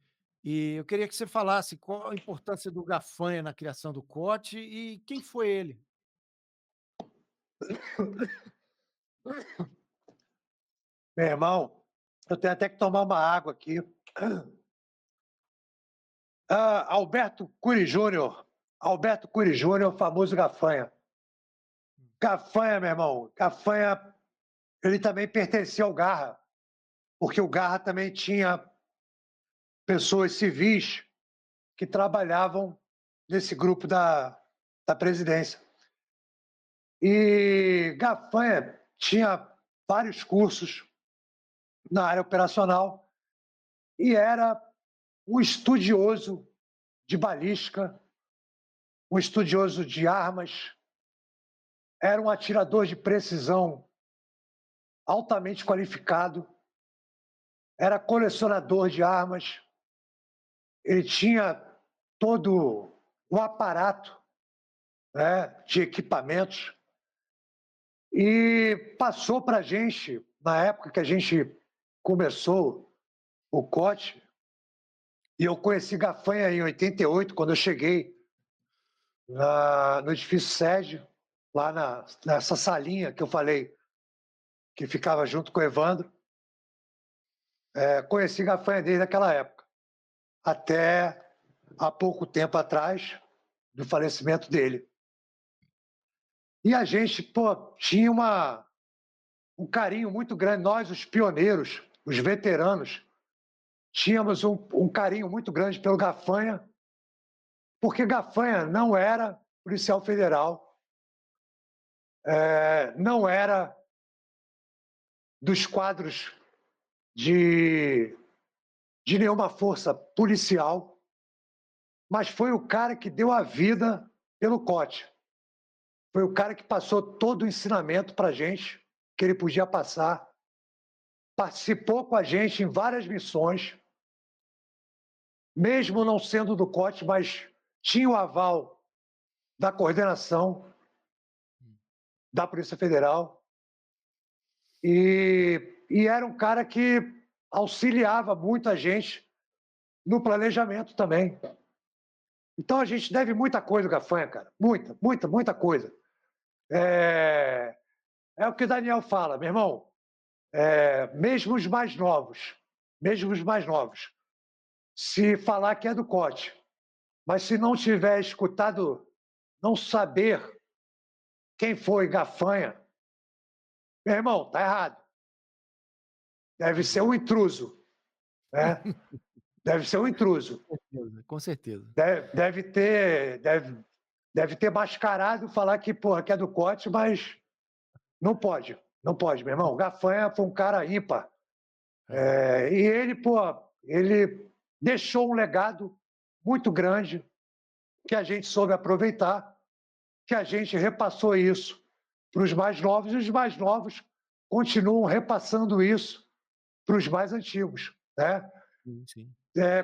e eu queria que você falasse qual a importância do Gafanha na criação do COT e quem foi ele? Meu irmão, eu tenho até que tomar uma água aqui. Alberto Cury Júnior. Alberto Cury Júnior, famoso Gafanha. Gafanha, meu irmão, Gafanha, ele também pertencia ao Garra, porque o Garra também tinha pessoas civis que trabalhavam nesse grupo da presidência. E Gafanha tinha vários cursos na área operacional e era um estudioso de balística, um estudioso de armas, era um atirador de precisão altamente qualificado, era colecionador de armas, ele tinha todo o aparato, né, de equipamentos e passou para a gente, na época que a gente começou o COT, e eu conheci Gafanha em 88, quando eu cheguei no edifício sede, lá nessa salinha que eu falei, que ficava junto com o Evandro. Conheci Gafanha desde aquela época, até há pouco tempo atrás do falecimento dele. E a gente, pô, tinha um carinho muito grande, nós, os pioneiros, os veteranos, tínhamos um carinho muito grande pelo Gafanha, porque Gafanha não era policial federal, não era dos quadros de nenhuma força policial, mas foi o cara que deu a vida pelo COT. Foi o cara que passou todo o ensinamento para a gente, que ele podia passar. Participou com a gente em várias missões, mesmo não sendo do COT, mas tinha o aval da coordenação da Polícia Federal. E era um cara que auxiliava muito a gente no planejamento também. Então a gente deve muita coisa ao Gafanha, cara. Muita, muita, muita coisa. É o que o Daniel fala, meu irmão. Mesmo os mais novos, se falar que é do COT, mas se não tiver escutado, não saber quem foi Gafanha, meu irmão, tá errado. Deve ser um intruso, né? Deve ser um intruso. Com certeza. Deve ter mascarado e falar que, porra, que é do COT, mas não pode, meu irmão. O Gafanha foi um cara ímpar. E ele, pô, ele deixou um legado muito grande que a gente soube aproveitar, que a gente repassou isso para os mais novos, e os mais novos continuam repassando isso para os mais antigos, né? Sim.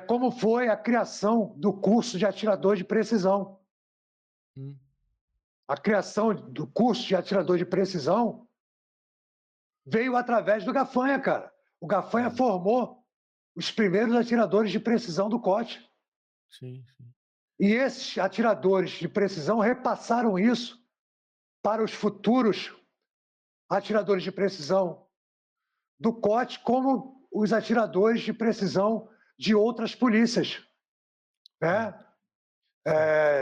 Como foi a criação do curso de atirador de precisão. A criação do curso de atirador de precisão veio através do Gafanha, cara. O Gafanha formou os primeiros atiradores de precisão do COT. Sim. E esses atiradores de precisão repassaram isso para os futuros atiradores de precisão do COT, como os atiradores de precisão de outras polícias, né?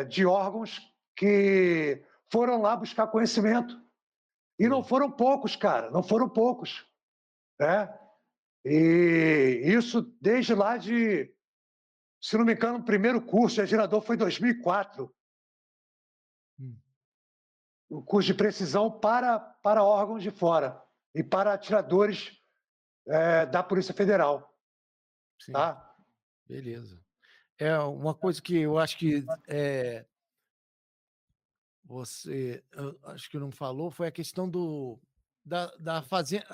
De órgãos que foram lá buscar conhecimento. E não foram poucos, cara, não foram poucos, né? E isso desde lá de, se não me engano, o primeiro curso de atirador foi em 2004. O curso de precisão para órgãos de fora e para atiradores da Polícia Federal. Sim. Tá? Beleza. Uma coisa que eu acho que você acho que não falou foi a questão da fazenda.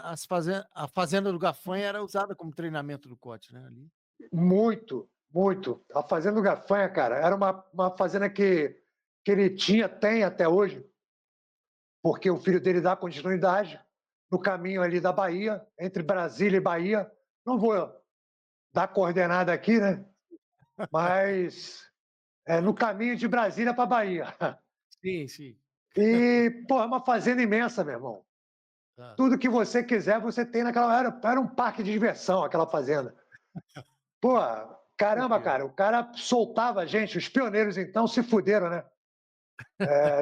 A fazenda do Gafanha era usada como treinamento do COT, né? Ali. Muito, muito. A Fazenda do Gafanha, cara, era uma fazenda que ele tem até hoje, porque o filho dele dá continuidade no caminho ali da Bahia, entre Brasília e Bahia. Não vou dar coordenada aqui, né? Mas no caminho de Brasília para Bahia. Sim. E, pô, é uma fazenda imensa, meu irmão. Ah, Tudo que você quiser, você tem naquela. Era um parque de diversão, aquela fazenda. Pô, por caramba, quê? cara, o cara soltava a gente, os pioneiros então se fuderam, né?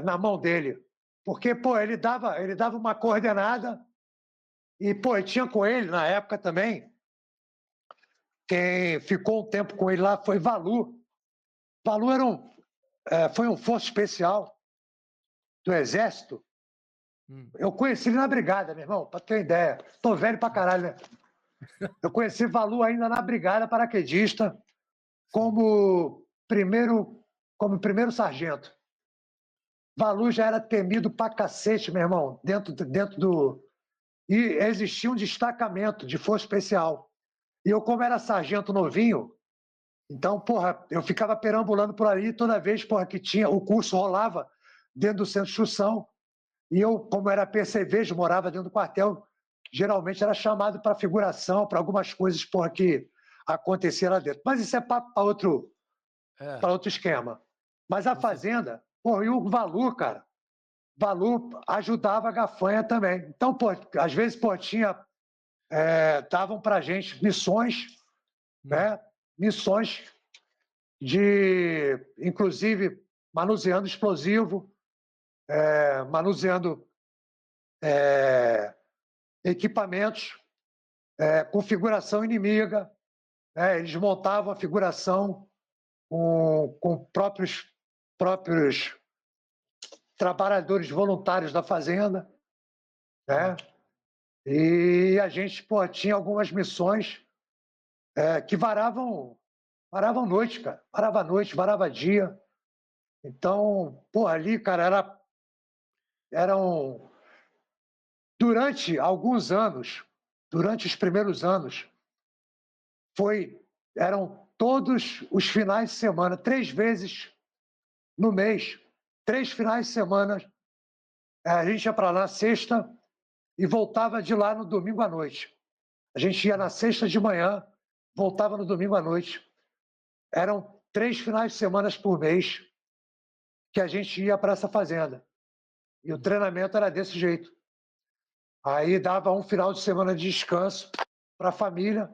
Na mão dele. Porque, pô, ele dava uma coordenada e, pô, eu tinha com ele, na época também, quem ficou um tempo com ele lá foi Valu. Valu foi um força especial do Exército. Hum, Eu conheci ele na brigada, meu irmão, pra ter uma ideia. Tô velho pra caralho, né? Eu conheci Valu ainda na brigada paraquedista sim. como primeiro sargento. Valu já era temido pra cacete, meu irmão, dentro do. E existia um destacamento de força especial. E eu, como era sargento novinho, então, porra, eu ficava perambulando por ali toda vez, porra, que tinha, o curso rolava dentro do centro de instrução. E eu, como era percevejo, morava dentro do quartel, geralmente era chamado para figuração, para algumas coisas, porra, que acontecia lá dentro. Mas isso é papo É, para outro esquema. Mas a com certeza. fazenda, porra, e o Valu, cara, Valu ajudava a gafanha também. Então, pô, às vezes, pô, davam para gente missões, Hum, né? Missões inclusive, manuseando explosivo, manuseando equipamentos, configuração inimiga, né? Eles montavam a figuração com próprios trabalhadores voluntários da fazenda, né? hum, E a gente, pô, tinha algumas missões que varavam noite, cara. Varava noite, varava dia. Então, pô, ali, cara, eram. Durante alguns anos, durante os primeiros anos, eram todos os finais de semana, 3 vezes no mês, 3 finais de semana. A gente ia para lá na sexta e voltava de lá no domingo à noite. A gente ia na sexta de manhã, voltava no domingo à noite. Eram 3 finais de semana por mês que a gente ia para essa fazenda. E o hum. treinamento era desse jeito. Aí dava um final de semana de descanso para a família,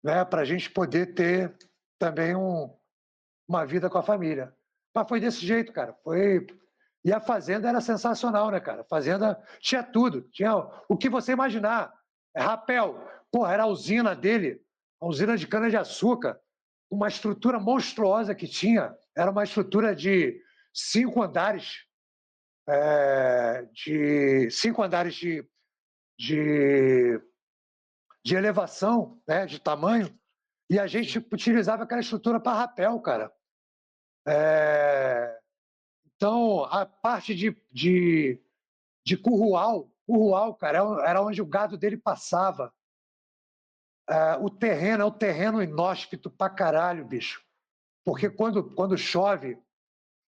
né, para a gente poder ter também uma vida com a família. Mas foi desse jeito, cara. E a fazenda era sensacional, né, cara? A fazenda tinha tudo, tinha o que você imaginar. Rapel, porra, era a usina dele, a usina de cana-de-açúcar, uma estrutura monstruosa que tinha. Era uma estrutura de 5 andares, de 5 andares de, de elevação, né, de tamanho, e a gente Sim. utilizava aquela estrutura para rapel, cara. É, Então, a parte de currual, cara, era onde o gado dele passava. O terreno é um terreno inóspito pra caralho, bicho. Porque Hum, quando chove,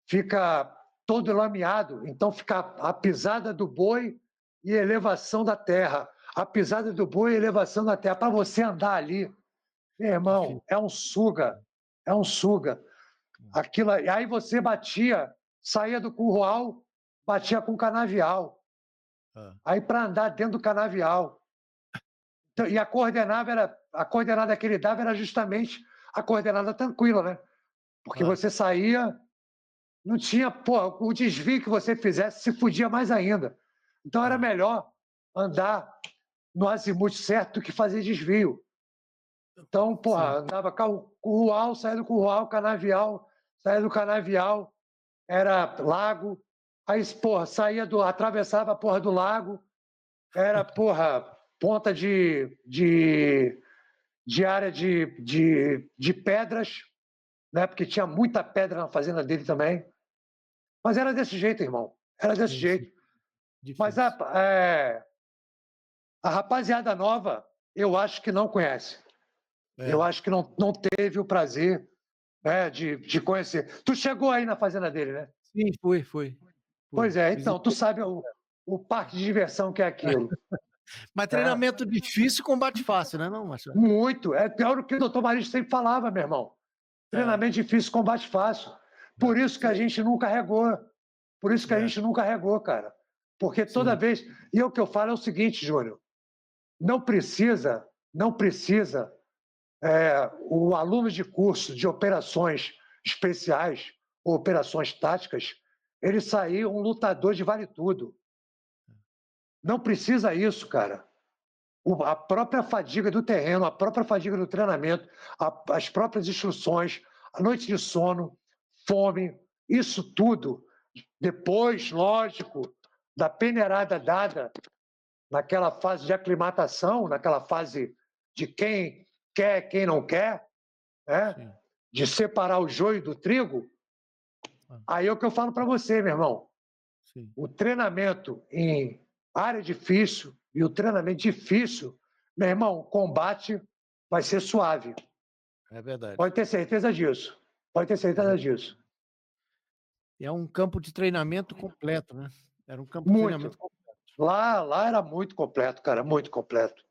fica todo lameado, então fica a pisada do boi e elevação da terra. A pisada do boi e elevação da terra. Para você andar ali, meu difícil. irmão, é um suga. É um suga. Aquilo, aí você batia, saía do curral, batia com canavial. Ah, Aí para andar dentro do canavial. Então, e a coordenada que ele dava era justamente a coordenada tranquila, né? Porque ah, você saía, não tinha, pô, o desvio que você fizesse se fudia mais ainda. Então era ah. melhor andar no azimuth certo do que fazer desvio. Então, Sim. porra, andava curral, saía do curral, canavial, saía do canavial, era lago, aí, porra, atravessava a porra do lago, era, porra, ponta de área de pedras, né? Porque tinha muita pedra na fazenda dele também. Mas era desse jeito, irmão. Era desse Sim, sim. jeito. Mas Difícil. a rapaziada nova, eu acho que não conhece. Eu É. acho que não teve o prazer, né, de conhecer. Tu chegou aí na fazenda dele, né? Sim, fui. Pois é, então, tu Visitei. sabe o parque de diversão que é aquilo. Mas Né? treinamento difícil, combate fácil, né, não, Marcelo? Muito. É pior do que o doutor Marista sempre falava, meu irmão. É, Treinamento difícil, combate fácil. é. Por isso que a gente não carregou. Por isso que a gente não carregou, cara. Porque toda Sim. vez. E o que eu falo é o seguinte, Júnior: não precisa o aluno de curso de operações especiais ou operações táticas, ele sair um lutador de vale tudo. Não precisa isso, cara. A própria fadiga do terreno, a própria fadiga do treinamento, as próprias instruções, a noite de sono, fome, isso tudo, depois, lógico, da peneirada dada naquela fase de aclimatação, naquela fase de quem quer, quem não quer, né? Sim. De separar o joio do trigo, aí é o que eu falo para você, meu irmão. Sim. O treinamento em área difícil e o treinamento difícil, meu irmão, o combate vai ser suave. É verdade. Pode ter certeza disso. Pode ter certeza disso. É um campo de treinamento completo, né? Era um campo de Muito. treinamento completo. Lá era muito completo, cara, muito completo.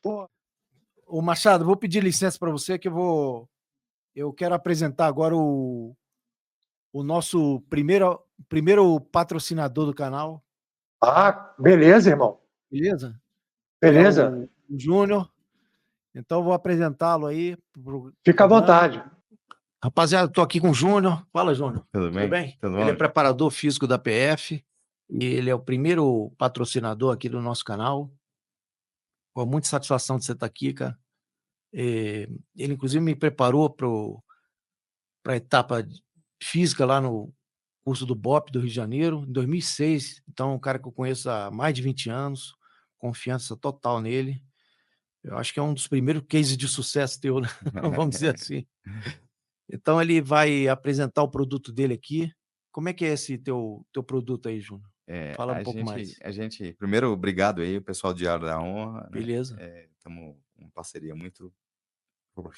Pô. Ô, Machado, vou pedir licença para você que eu quero apresentar agora o nosso primeiro patrocinador do canal. Ah, beleza, irmão. Beleza? Que é Beleza. o Júnior. Então, eu vou apresentá-lo aí pro Fica à programa. vontade. Rapaziada, estou aqui com o Júnior. Fala, Júnior. Tudo Tudo bem? bem? Tudo Ele é bom? preparador físico da PF e ele é o primeiro patrocinador aqui do nosso canal. Com muita satisfação de você estar aqui, cara. Ele, inclusive, me preparou para a etapa física lá no curso do BOP do Rio de Janeiro, em 2006. Então, é um cara que eu conheço há mais de 20 anos, confiança total nele. Eu acho que é um dos primeiros cases de sucesso teu, né? Vamos dizer assim. Então, ele vai apresentar o produto dele aqui. Como é que é esse teu produto aí, Júnior? Fala um pouco mais. Primeiro, obrigado aí, o pessoal do Diário da Honra, né? Beleza. Estamos uma parceria muito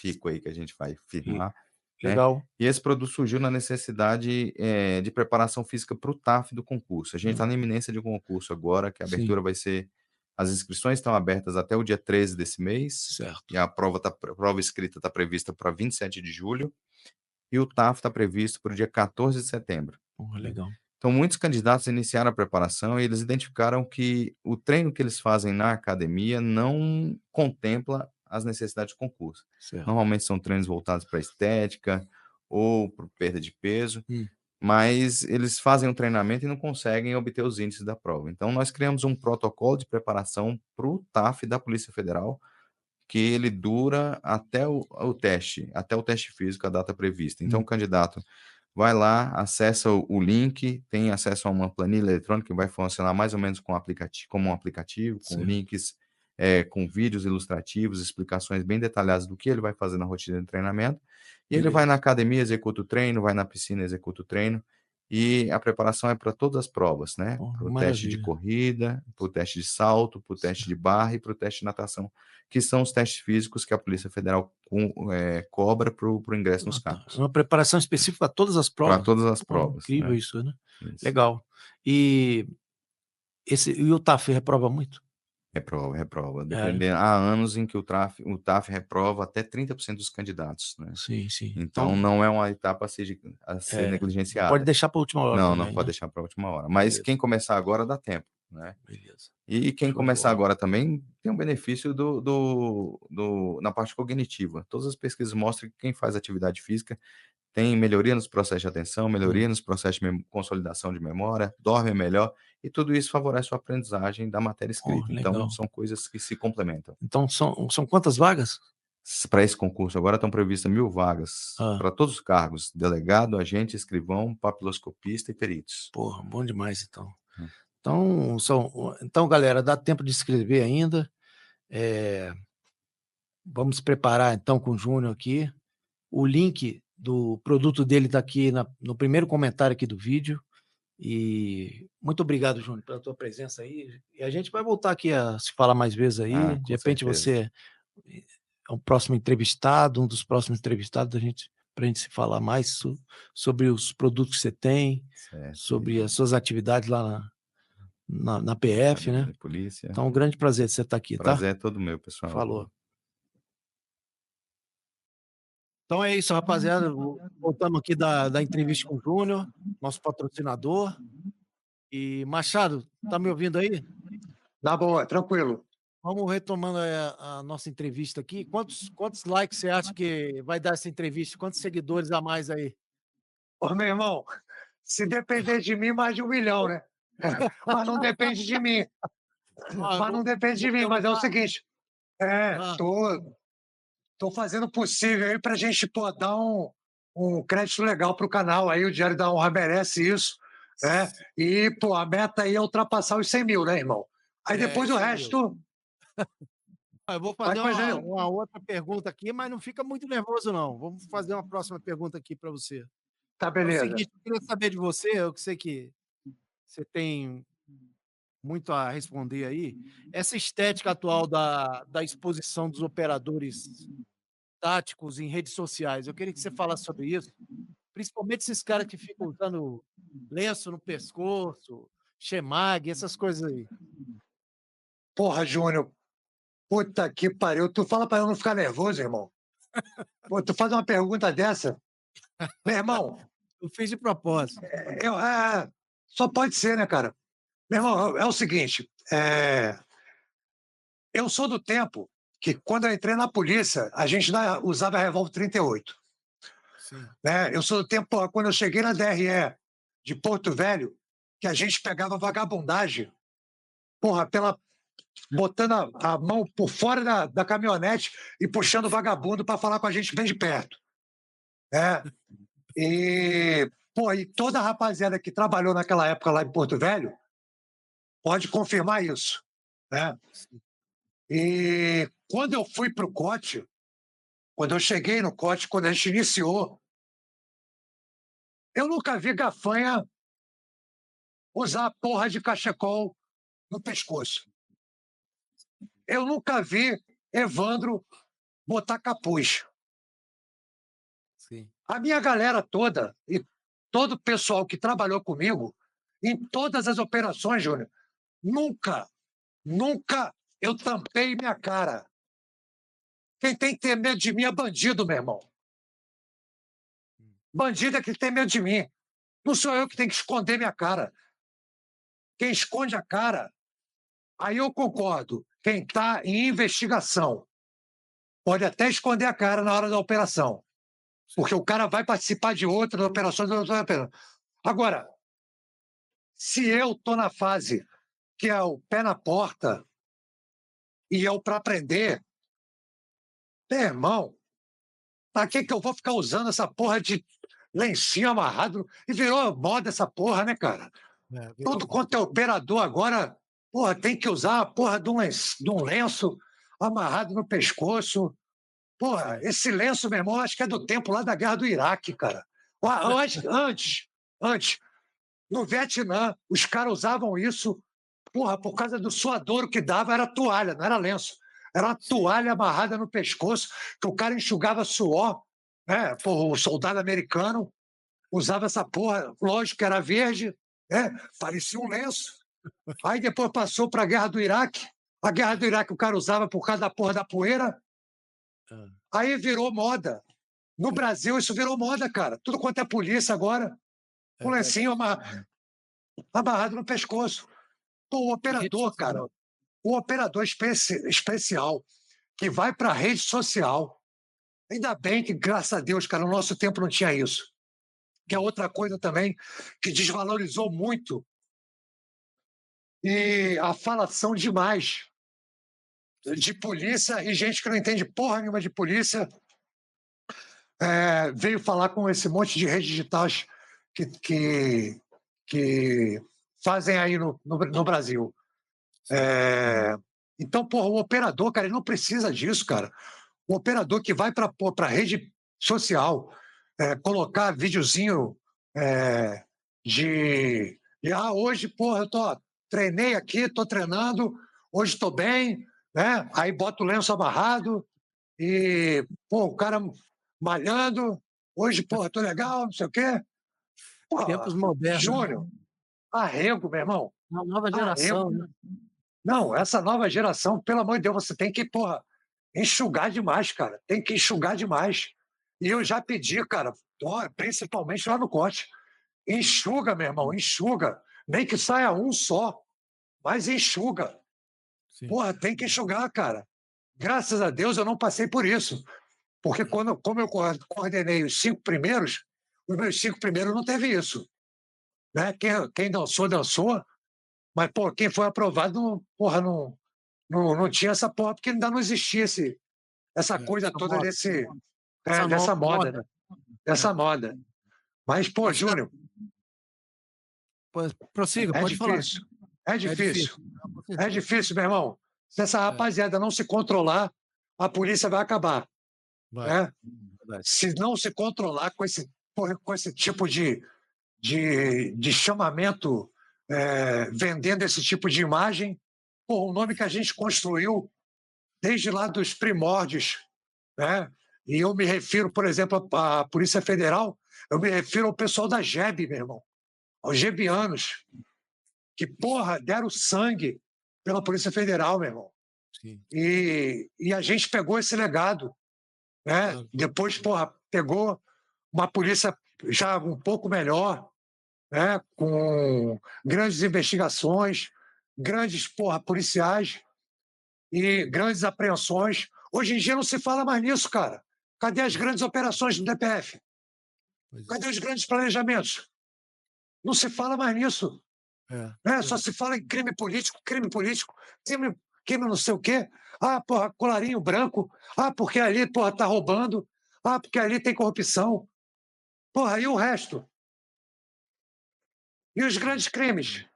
rico aí que a gente vai firmar, né? Legal. E esse produto surgiu na necessidade de preparação física para o TAF do concurso. A gente está na iminência de um concurso agora, que a abertura vai ser. As inscrições estão abertas até o dia 13 desse mês. Certo. E a prova escrita está prevista para 27 de julho. E o TAF está previsto para o dia 14 de setembro. Legal. Então, muitos candidatos iniciaram a preparação e eles identificaram que o treino que eles fazem na academia não contempla as necessidades de concurso. Certo. Normalmente são treinos voltados para estética ou para perda de peso, mas eles fazem um treinamento e não conseguem obter os índices da prova. Então, nós criamos um protocolo de preparação para o TAF da Polícia Federal, que ele dura até o teste físico, a data prevista. Então, o candidato vai lá, acessa o link, tem acesso a uma planilha eletrônica que vai funcionar mais ou menos como um aplicativo, com links, com vídeos ilustrativos, explicações bem detalhadas do que ele vai fazer na rotina de treinamento. E ele vai na academia, executa o treino, vai na piscina, executa o treino. E a preparação é para todas as provas, né? Para o teste de corrida, para o teste de salto, para o teste de barra e para o teste de natação, que são os testes físicos que a Polícia Federal cobra para o ingresso nos cargos. Uma preparação específica para todas as provas? Para todas as provas. Incrível, né? isso, né? Isso. Legal. E o TAF reprova muito? Reprova. Dependendo, há anos em que o TAF reprova até 30% dos candidatos, né? Sim, sim. Então, não é uma etapa a ser negligenciada. Pode deixar para a última hora também, Não pode deixar para a última hora. Mas quem começar agora dá tempo, né? Beleza. E quem começar agora também tem um benefício na parte cognitiva. Todas as pesquisas mostram que quem faz atividade física tem melhoria nos processos de atenção, melhoria nos processos de consolidação de memória, dorme melhor, e tudo isso favorece a aprendizagem da matéria escrita. Então, são coisas que se complementam. Então, são quantas vagas? Para esse concurso, agora estão previstas 1.000 vagas para todos os cargos: delegado, agente, escrivão, papiloscopista e peritos. Porra, bom demais, então. Então, galera, dá tempo de escrever ainda. Vamos preparar, então, com o Júnior aqui. O link do produto dele está aqui no primeiro comentário aqui do vídeo. E muito obrigado, Júnior, pela tua presença aí. E a gente vai voltar aqui a se falar mais vezes aí. De repente você é um próximo entrevistado, um dos próximos entrevistados para a gente se falar mais sobre os produtos que você tem, sobre as suas atividades lá na PF, né? Polícia. Então, um grande prazer de você estar aqui, tá? Prazer é todo meu, pessoal. Falou. Então é isso, rapaziada. Voltamos aqui da entrevista com o Júnior, nosso patrocinador. E, Machado, tá me ouvindo aí? Na boa, tranquilo. Vamos retomando a nossa entrevista aqui. Quantos likes você acha que vai dar essa entrevista? Quantos seguidores a mais aí? Ô, meu irmão, se depender de mim, mais de 1 milhão, né? Mas não depende de mim. Ah, Mas não depende de vou mim. Mas é o perguntar. seguinte, Ah, tô fazendo o possível aí pra gente, pô, dar um crédito legal pro canal aí. O Diário da Honra merece isso, né? E, pô, a meta aí é ultrapassar os 100 mil, né, irmão? Aí depois o isso aí. resto Eu vou vai fazer fazer. uma outra pergunta aqui, mas não fica muito nervoso, não. Vamos fazer uma próxima pergunta aqui para você. Tá, É o beleza. seguinte, eu queria saber de você, eu sei que você tem muito a responder aí. Essa estética atual da exposição dos operadores táticos em redes sociais, eu queria que você falasse sobre isso, principalmente esses caras que ficam usando lenço no pescoço, chemag, essas coisas aí. Porra, Júnior, puta que pariu. Tu fala pra eu não ficar nervoso, irmão. Pô, tu faz uma pergunta dessa, meu irmão, Eu fiz de propósito. só pode ser, né, cara? Meu irmão, é o seguinte, eu sou do tempo que, quando eu entrei na polícia, a gente usava revólver 38. Sim. Né? Eu sou do tempo, porra, quando eu cheguei na DRE de Porto Velho, que a gente pegava vagabundagem, porra, botando a mão por fora da caminhonete e puxando o vagabundo para falar com a gente bem de perto. Né? E, pô, e toda a rapaziada que trabalhou naquela época lá em Porto Velho pode confirmar isso. Né? E quando eu fui para o COT, quando eu cheguei no COT, quando a gente iniciou, eu nunca vi gafanha usar a porra de cachecol no pescoço. Eu nunca vi Evandro botar capuz. Sim. A minha galera toda e todo o pessoal que trabalhou comigo em todas as operações, Júnior, nunca eu tampei minha cara. Quem tem que ter medo de mim é bandido, meu irmão. Bandido é que tem medo de mim. Não sou eu que tenho que esconder minha cara. Quem esconde a cara, aí eu concordo. Quem está em investigação pode até esconder a cara na hora da operação, porque o cara vai participar de outras operações. Agora, se eu estou na fase que é o pé na porta e é o para aprender, meu irmão, para que eu vou ficar usando essa porra de lencinho amarrado? E virou moda essa porra, né, cara? Virou Tudo quanto é operador agora, porra, tem que usar a porra de um lenço amarrado no pescoço. Porra, Sim. esse lenço, meu irmão, acho que é do tempo lá da Guerra do Iraque, cara. Antes, no Vietnã, os caras usavam isso, porra, por causa do suadouro que dava, era toalha, não era lenço. Era uma toalha amarrada no pescoço, que o cara enxugava suor, né? Porra, o soldado americano usava essa porra, lógico que era verde, né? Parecia um lenço. Aí depois passou para a Guerra do Iraque. A Guerra do Iraque o cara usava por causa da porra da poeira. Aí virou moda. No Brasil, isso virou moda, cara. Tudo quanto é polícia agora, com lencinho amarrado no pescoço. Pô, o operador, cara, o operador especial que vai para a rede social. Ainda bem que, graças a Deus, cara, no nosso tempo não tinha isso. Que é outra coisa também que desvalorizou muito. E a falação demais de polícia e gente que não entende porra nenhuma de polícia veio falar com esse monte de redes digitais que fazem aí no Brasil. Então, porra, o operador, cara, ele não precisa disso, cara. O operador que vai para a rede social colocar videozinho hoje, porra, treinei aqui, tô treinando, hoje estou bem, né? Aí bota o lenço amarrado e, pô, o cara malhando, hoje, porra, tô legal, não sei o quê. Tempos Porra, modernos, né? Júnior, arrego, meu irmão, Uma nova arrego. geração, né? Não, essa nova geração, pelo amor de Deus, você tem que, porra, enxugar demais, cara. Tem que enxugar demais. E eu já pedi, cara, principalmente lá no corte, enxuga, meu irmão, enxuga. Nem que saia um só, mas enxuga. Sim. Porra, tem que enxugar, cara. Graças a Deus eu não passei por isso. Porque como eu coordenei os 5 primeiros, os meus 5 primeiros não teve isso. Né? Quem dançou, dançou. Mas, pô, quem foi aprovado, porra, não tinha essa porra, porque ainda não existia essa coisa Essa toda moda. Essa dessa nova moda, né? moda. Dessa moda. Mas, pô, Marcelo, Júnior, prossiga, é pode falar. difícil. É É difícil. difícil. Não, com É certeza. difícil, meu irmão. Se essa rapaziada não se controlar, a polícia vai acabar. Vai. Né? Verdade. Se não se controlar com esse tipo de chamamento, vendendo esse tipo de imagem, pô, o nome que a gente construiu desde lá dos primórdios, né? E eu me refiro, por exemplo, à Polícia Federal, eu me refiro ao pessoal da GEB, meu irmão, aos gebianos, que, porra, deram sangue pela Polícia Federal, meu irmão. Sim. E a gente pegou esse legado, né? Claro. Depois, porra, pegou uma polícia já um pouco melhor, né? Com grandes investigações, grandes, porra, policiais e grandes apreensões. Hoje em dia não se fala mais nisso, cara. Cadê as grandes operações do DPF? Pois é. Cadê os grandes planejamentos? Não se fala mais nisso. Né? Só se fala em crime político, crime não sei o quê. Ah, porra, colarinho branco. Ah, porque ali, porra, tá roubando. Ah, porque ali tem corrupção. Porra, e o resto? E os grandes crimes?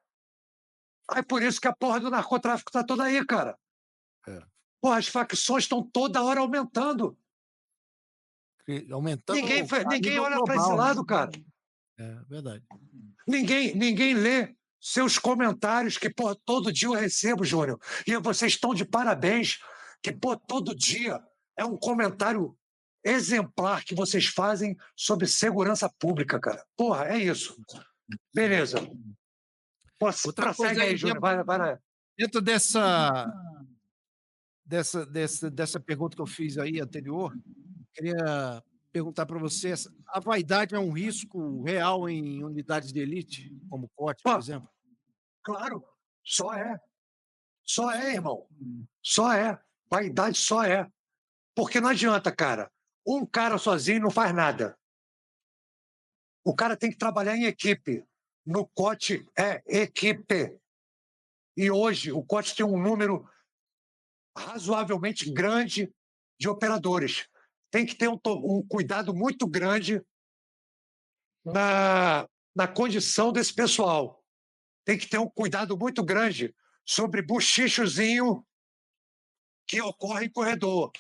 Aí por isso que a porra do narcotráfico tá toda aí, cara. É. Porra, as facções estão toda hora aumentando. Aumentando a Ninguém nível olha para esse global, né? lado, cara. É verdade. Ninguém lê seus comentários, que, pô, todo dia eu recebo, Júnior. E vocês estão de parabéns, que, pô, todo dia é um comentário exemplar que vocês fazem sobre segurança pública, cara. Porra, é isso. Beleza. Pô, Outra prossegue coisa aí, aí, Júnior. Vai. dentro dessa pergunta que eu fiz aí anterior, queria perguntar para você, a vaidade é um risco real em unidades de elite, como COT, por Pô, exemplo? claro, só é. Só é, irmão. Só é. Vaidade só é. Porque não adianta, cara. Um cara sozinho não faz nada. O cara tem que trabalhar em equipe. No COT é equipe. E hoje o COT tem um número razoavelmente grande de operadores. Tem que ter um cuidado muito grande na condição desse pessoal. Tem que ter um cuidado muito grande sobre buchichozinho que ocorre em corredor.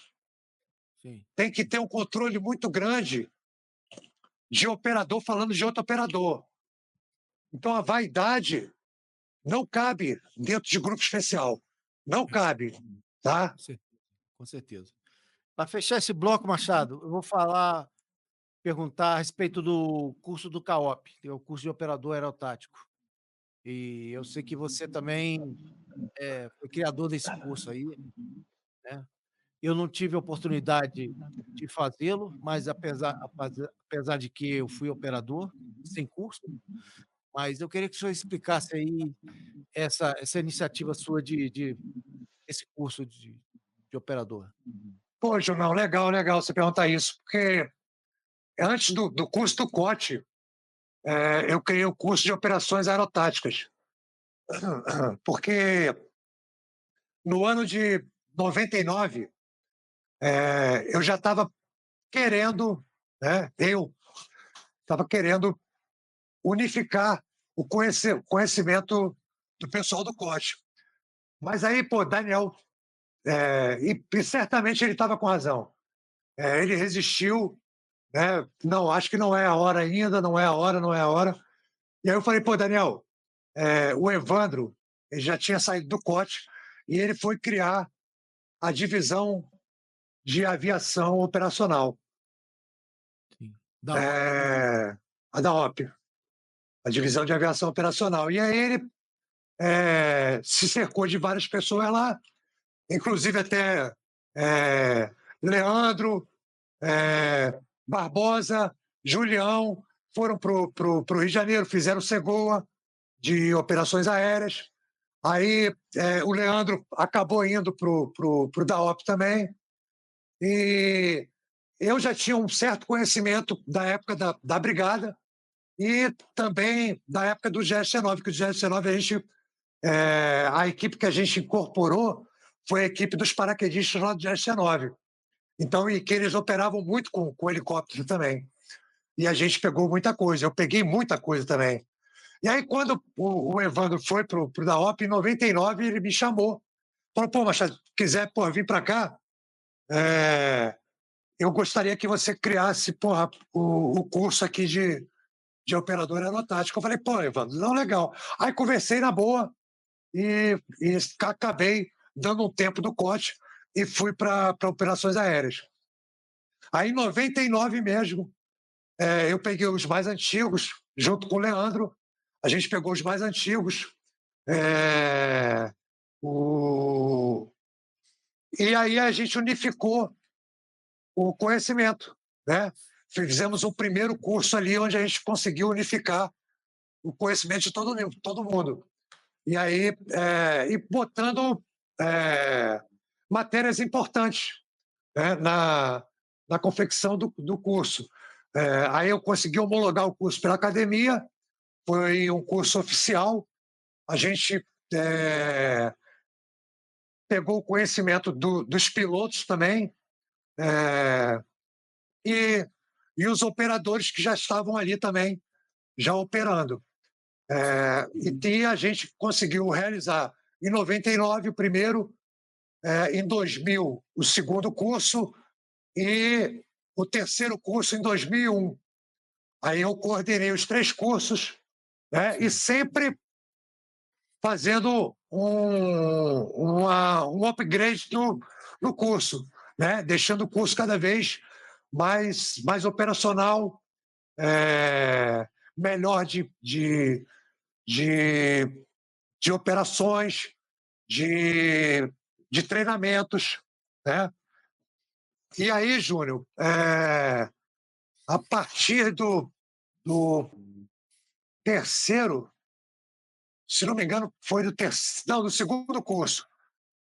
Sim. Tem que ter um controle muito grande de operador falando de outro operador. Então, a vaidade não cabe dentro de grupo especial. Não cabe, tá? Com certeza. Para fechar esse bloco, Machado, eu vou perguntar a respeito do curso do CAOP, que é o curso de operador aerotático. E eu sei que você também foi criador desse curso aí, né? Eu não tive a oportunidade de fazê-lo, mas apesar de que eu fui operador, sem curso, mas eu queria que o senhor explicasse aí essa iniciativa sua de esse curso de operador. Pô, Junão, legal você perguntar isso, porque antes do curso do COT, eu criei o curso de operações aerotáticas. Porque no ano de 99, eu já estava querendo, né, eu estava querendo unificar o conhecimento do pessoal do COT. Mas aí, pô, Daniel, e certamente ele estava com razão. Ele resistiu, né? Não, acho que não é a hora ainda, não é a hora. E aí eu falei, pô, Daniel, o Evandro, ele já tinha saído do COT e ele foi criar a divisão de aviação operacional. Sim. A da OP, a divisão de aviação operacional. E aí ele se cercou de várias pessoas lá, inclusive até Leandro, Barbosa, Julião, foram para o Rio de Janeiro, fizeram Cegoa, de operações aéreas. Aí o Leandro acabou indo para o DAOP também. E eu já tinha um certo conhecimento da época da Brigada e também da época do GSC-9, que o GSC-9 a equipe que a gente incorporou foi a equipe dos paraquedistas lá do GSC-9. Então, e que eles operavam muito com helicóptero também. E a gente pegou muita coisa. Eu peguei muita coisa também. E aí, quando o Evandro foi para o DAOP, em 99, ele me chamou. Falou, pô, Machado, se quiser vir para cá, eu gostaria que você criasse o curso aqui de operador aerotático. Eu falei, pô, Evandro, não, legal. Aí conversei na boa e acabei dando um tempo do COT e fui para operações aéreas. Aí, em 99 mesmo, eu peguei os mais antigos, junto com o Leandro, a gente pegou os mais antigos, e aí a gente unificou o conhecimento, né? Fizemos um primeiro curso ali onde a gente conseguiu unificar o conhecimento de todo mundo. E aí, e botando matérias importantes, né, na confecção do curso. Aí eu consegui homologar o curso pela academia, foi um curso oficial, a gente pegou o conhecimento dos pilotos também, e os operadores que já estavam ali também, já operando. E a gente conseguiu realizar em 99 o primeiro, em 2000 o segundo curso e o terceiro curso em 2001. Aí eu coordenei os 3 cursos, né, e sempre fazendo um upgrade no curso, né, deixando o curso cada vez mais operacional, melhor de operações, de treinamentos, né? E aí, Júnior, a partir do terceiro, se não me engano, foi do segundo curso.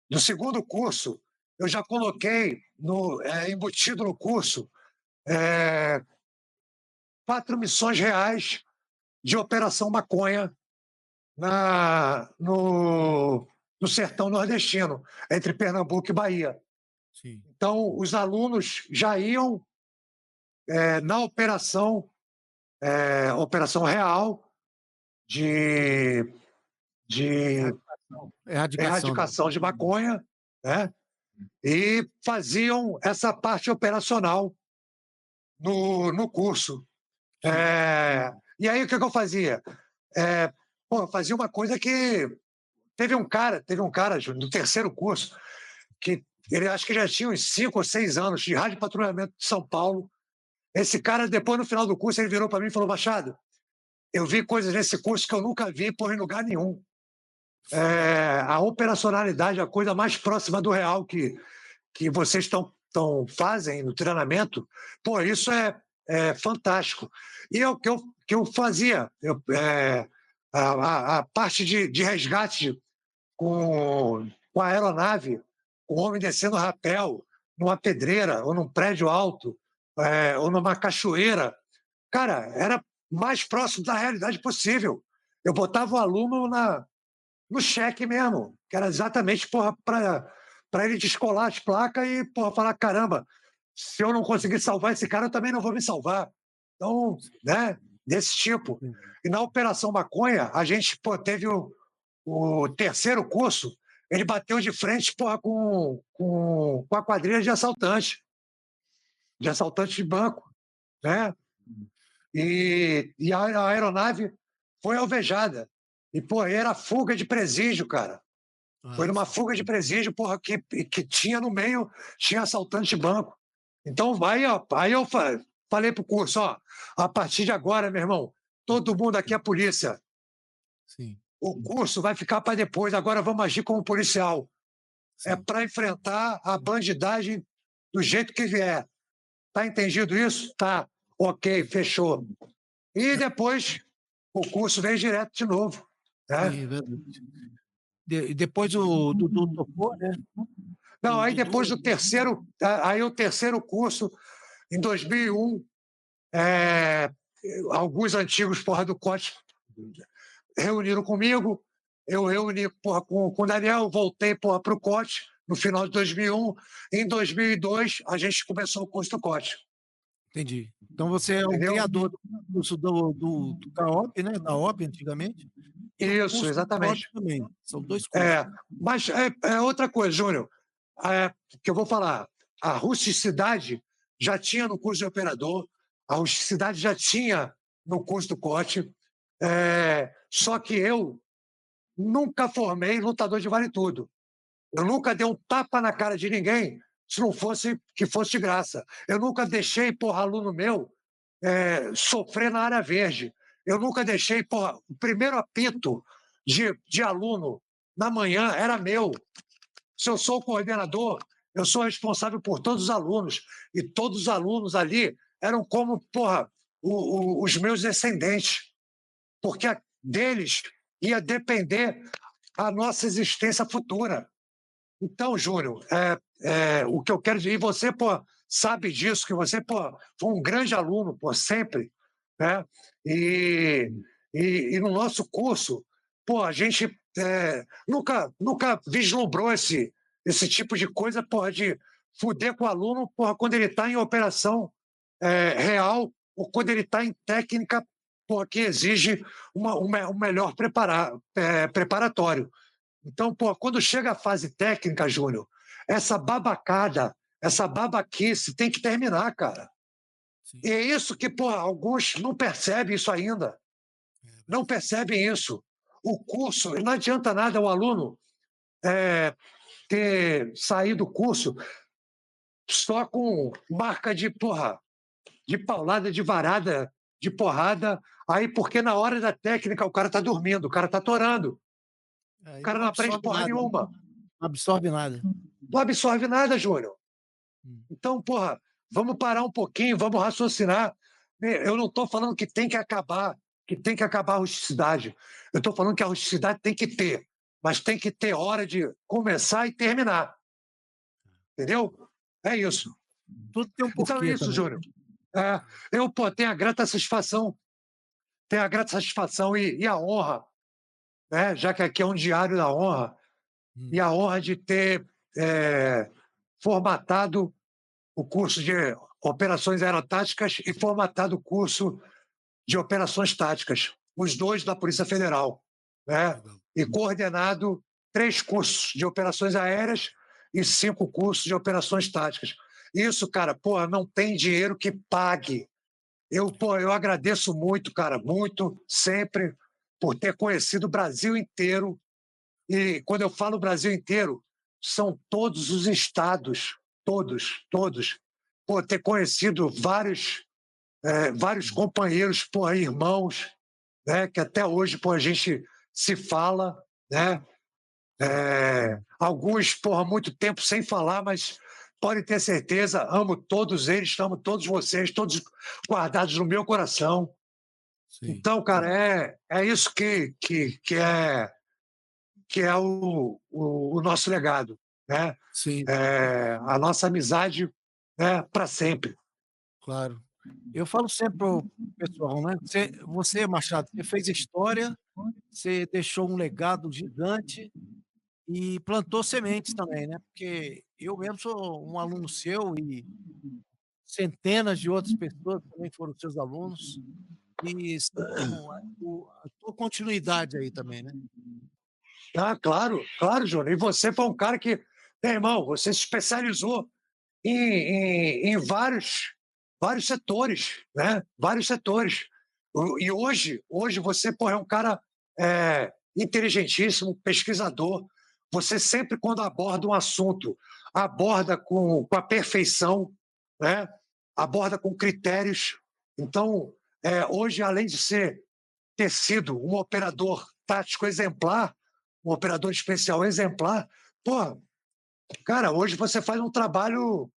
Do segundo curso, eu já coloquei embutido no curso 4 missões reais de Operação Maconha no sertão nordestino, entre Pernambuco e Bahia. Sim. Então, os alunos já iam na operação real de erradicação de maconha, né? E faziam essa parte operacional no curso. E aí, o que eu fazia? Eu fazia uma coisa que... Teve um cara, Júnior, do terceiro curso, que ele acho que já tinha uns 5 ou 6 anos de rádio patrulhamento de São Paulo. Esse cara, depois, no final do curso, ele virou para mim e falou, Machado, eu vi coisas nesse curso que eu nunca vi em lugar nenhum. A operacionalidade, a coisa mais próxima do real que vocês fazem no treinamento, pô, isso é fantástico. E é o que eu fazia. A parte de resgate com a aeronave, o homem descendo rapel numa pedreira ou num prédio alto, ou numa cachoeira. Cara, era mais próximo da realidade possível. Eu botava o aluno no cheque mesmo, que era exatamente para ele descolar as placas e falar, caramba, se eu não conseguir salvar esse cara, eu também não vou me salvar. Então, né, desse tipo. E na Operação Maconha, a gente teve o terceiro curso, ele bateu de frente com a quadrilha de assaltantes de banco, né? E a aeronave foi alvejada. E, era fuga de presídio, cara. Foi numa fuga de presídio, que tinha no meio, tinha assaltante de banco. Então, aí eu falei pro curso, a partir de agora, meu irmão, todo mundo aqui é polícia. Sim. O curso vai ficar para depois, agora vamos agir como policial. Sim. É para enfrentar a bandidagem do jeito que vier. Tá entendido isso? Tá. Ok, fechou. E depois o curso veio direto de novo. né? Sim, verdade. Depois o Dudu tocou, né? Não, O aí Dudu, depois do terceiro, aí o terceiro curso, em 2001, é, alguns antigos porra do COT reuniram comigo, eu reuni porra, com o Daniel, voltei para o COT no final de 2001. Em 2002, a gente começou o curso do COT. entendi. Então você é o Entendeu? criador do curso do CAOP, né? Da OP antigamente, e o Isso, curso do COT exatamente. também. São 2 cursos. Mas é outra coisa, Júnior, que eu vou falar. A rusticidade já tinha no curso de operador, a rusticidade já tinha no curso do COT, só que eu nunca formei lutador de vale tudo. Eu nunca dei um tapa na cara de ninguém se não fosse que fosse de graça. Eu nunca deixei, porra, aluno meu sofrer na área verde. Eu nunca deixei, porra, o primeiro apito de aluno na manhã era meu. Se eu sou o coordenador, eu sou responsável por todos os alunos. E todos os alunos ali eram como, porra, os meus descendentes. Porque deles ia depender a nossa existência futura. Então, Júnior, o que eu quero dizer, e você, pô, sabe disso, que você, pô, foi um grande aluno, pô, sempre, né? E no nosso curso, pô, a gente nunca vislumbrou esse tipo de coisa, pô, de fuder com o aluno, pô, quando ele está em operação real ou quando ele está em técnica, pô, que exige um melhor preparatório. Então, pô, quando chega a fase técnica, Júnior, essa babacada, essa babaquice tem que terminar, cara. Sim. E é isso que, pô, alguns não percebem isso ainda. Não percebem isso. O curso, não adianta nada o aluno ter saído do curso só com marca de, porra, de paulada, de varada, de porrada, aí porque na hora da técnica o cara tá dormindo, o cara tá torando. O Aí cara não não aprende absorve porra nada, né? nenhuma. Não absorve nada. Não absorve nada, Júnior. Hum. Então, porra, vamos parar um pouquinho, vamos raciocinar. Eu não estou falando que tem que acabar a rusticidade. Eu estou falando que a rusticidade tem que ter, mas tem que ter hora de começar e terminar. Entendeu? É isso. Tudo tem um Então é porquê isso, também. Júnior. Eu, pô, tenho a grata satisfação e a honra, né, já que aqui é um diário da honra, e a honra de ter formatado o curso de operações aerotáticas e formatado o curso de operações táticas, os dois da Polícia Federal, né? Legal. E coordenado 3 cursos de operações aéreas e 5 cursos de operações táticas. Isso, cara, pô, não tem dinheiro que pague. Eu agradeço muito, cara, muito, sempre, por ter conhecido o Brasil inteiro. E quando eu falo Brasil inteiro, são todos os estados, todos. Pô, ter conhecido vários companheiros, pô, irmãos, né, que até hoje pô, a gente se fala, né? Alguns, porra, muito tempo sem falar, mas podem ter certeza, amo todos eles, amo todos vocês, todos guardados no meu coração. Sim. Então, cara, é isso que é o nosso legado, né? Sim, A nossa amizade, né, para sempre. claro. Eu falo sempre para o pessoal, né, você, Machado, você fez história, você deixou um legado gigante e plantou sementes também, né, porque eu mesmo sou um aluno seu e centenas de outras pessoas também foram seus alunos e estão a tua continuidade aí também, né. Claro, claro, Júnior. E você foi um cara que, meu irmão, você se especializou em vários setores, né? Vários setores. E hoje você, pô, é um cara inteligentíssimo, pesquisador. Você sempre, quando aborda um assunto, aborda com a perfeição, né? Aborda com critérios. Então, hoje, além de ter sido um operador tático exemplar, um operador especial exemplar, pô, cara, hoje você faz um trabalho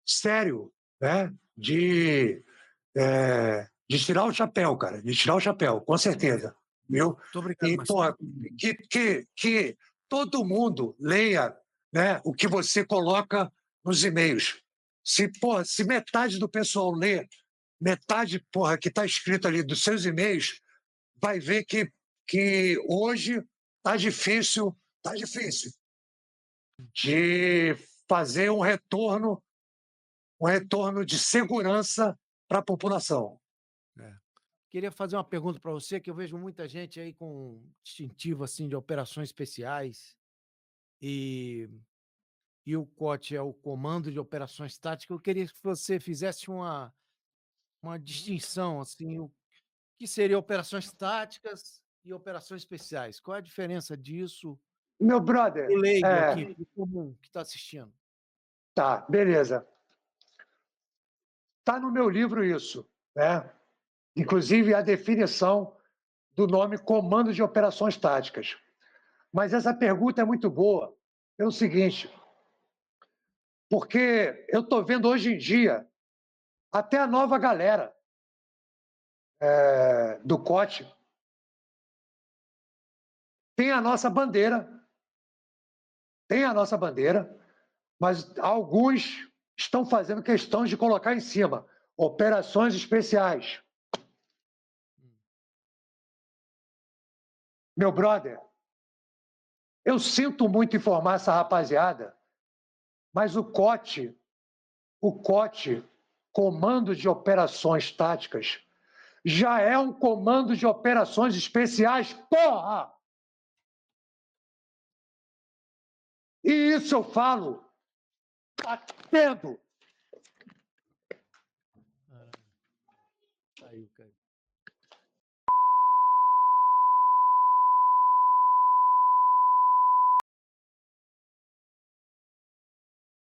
sério, né? De tirar o chapéu, cara, de tirar o chapéu, com certeza. viu? Muito obrigado, E, Marcelo. porra, que todo mundo leia, né, o que você coloca nos e-mails. Se metade do pessoal lê, metade, porra, que está escrito ali dos seus e-mails, vai ver que hoje está difícil de fazer um retorno de segurança para a população. Queria fazer uma pergunta para você, que eu vejo muita gente aí com distintivo assim de operações especiais e o COT é o Comando de Operações Táticas. Eu queria que você fizesse uma distinção assim, o que seria operações táticas e operações especiais. Qual é a diferença disso? Meu brother, O leigo aqui, o comum que está assistindo. tá, beleza. Está no meu livro isso, né? Inclusive a definição do nome Comando de Operações Táticas. Mas essa pergunta é muito boa, pelo seguinte, porque eu estou vendo hoje em dia até a nova galera do COT tem a nossa bandeira, mas alguns estão fazendo questão de colocar em cima operações especiais. Meu brother, eu sinto muito informar essa rapaziada, mas o COT, Comando de Operações Táticas, já é um comando de operações especiais, porra! E isso eu falo batendo. Caiu.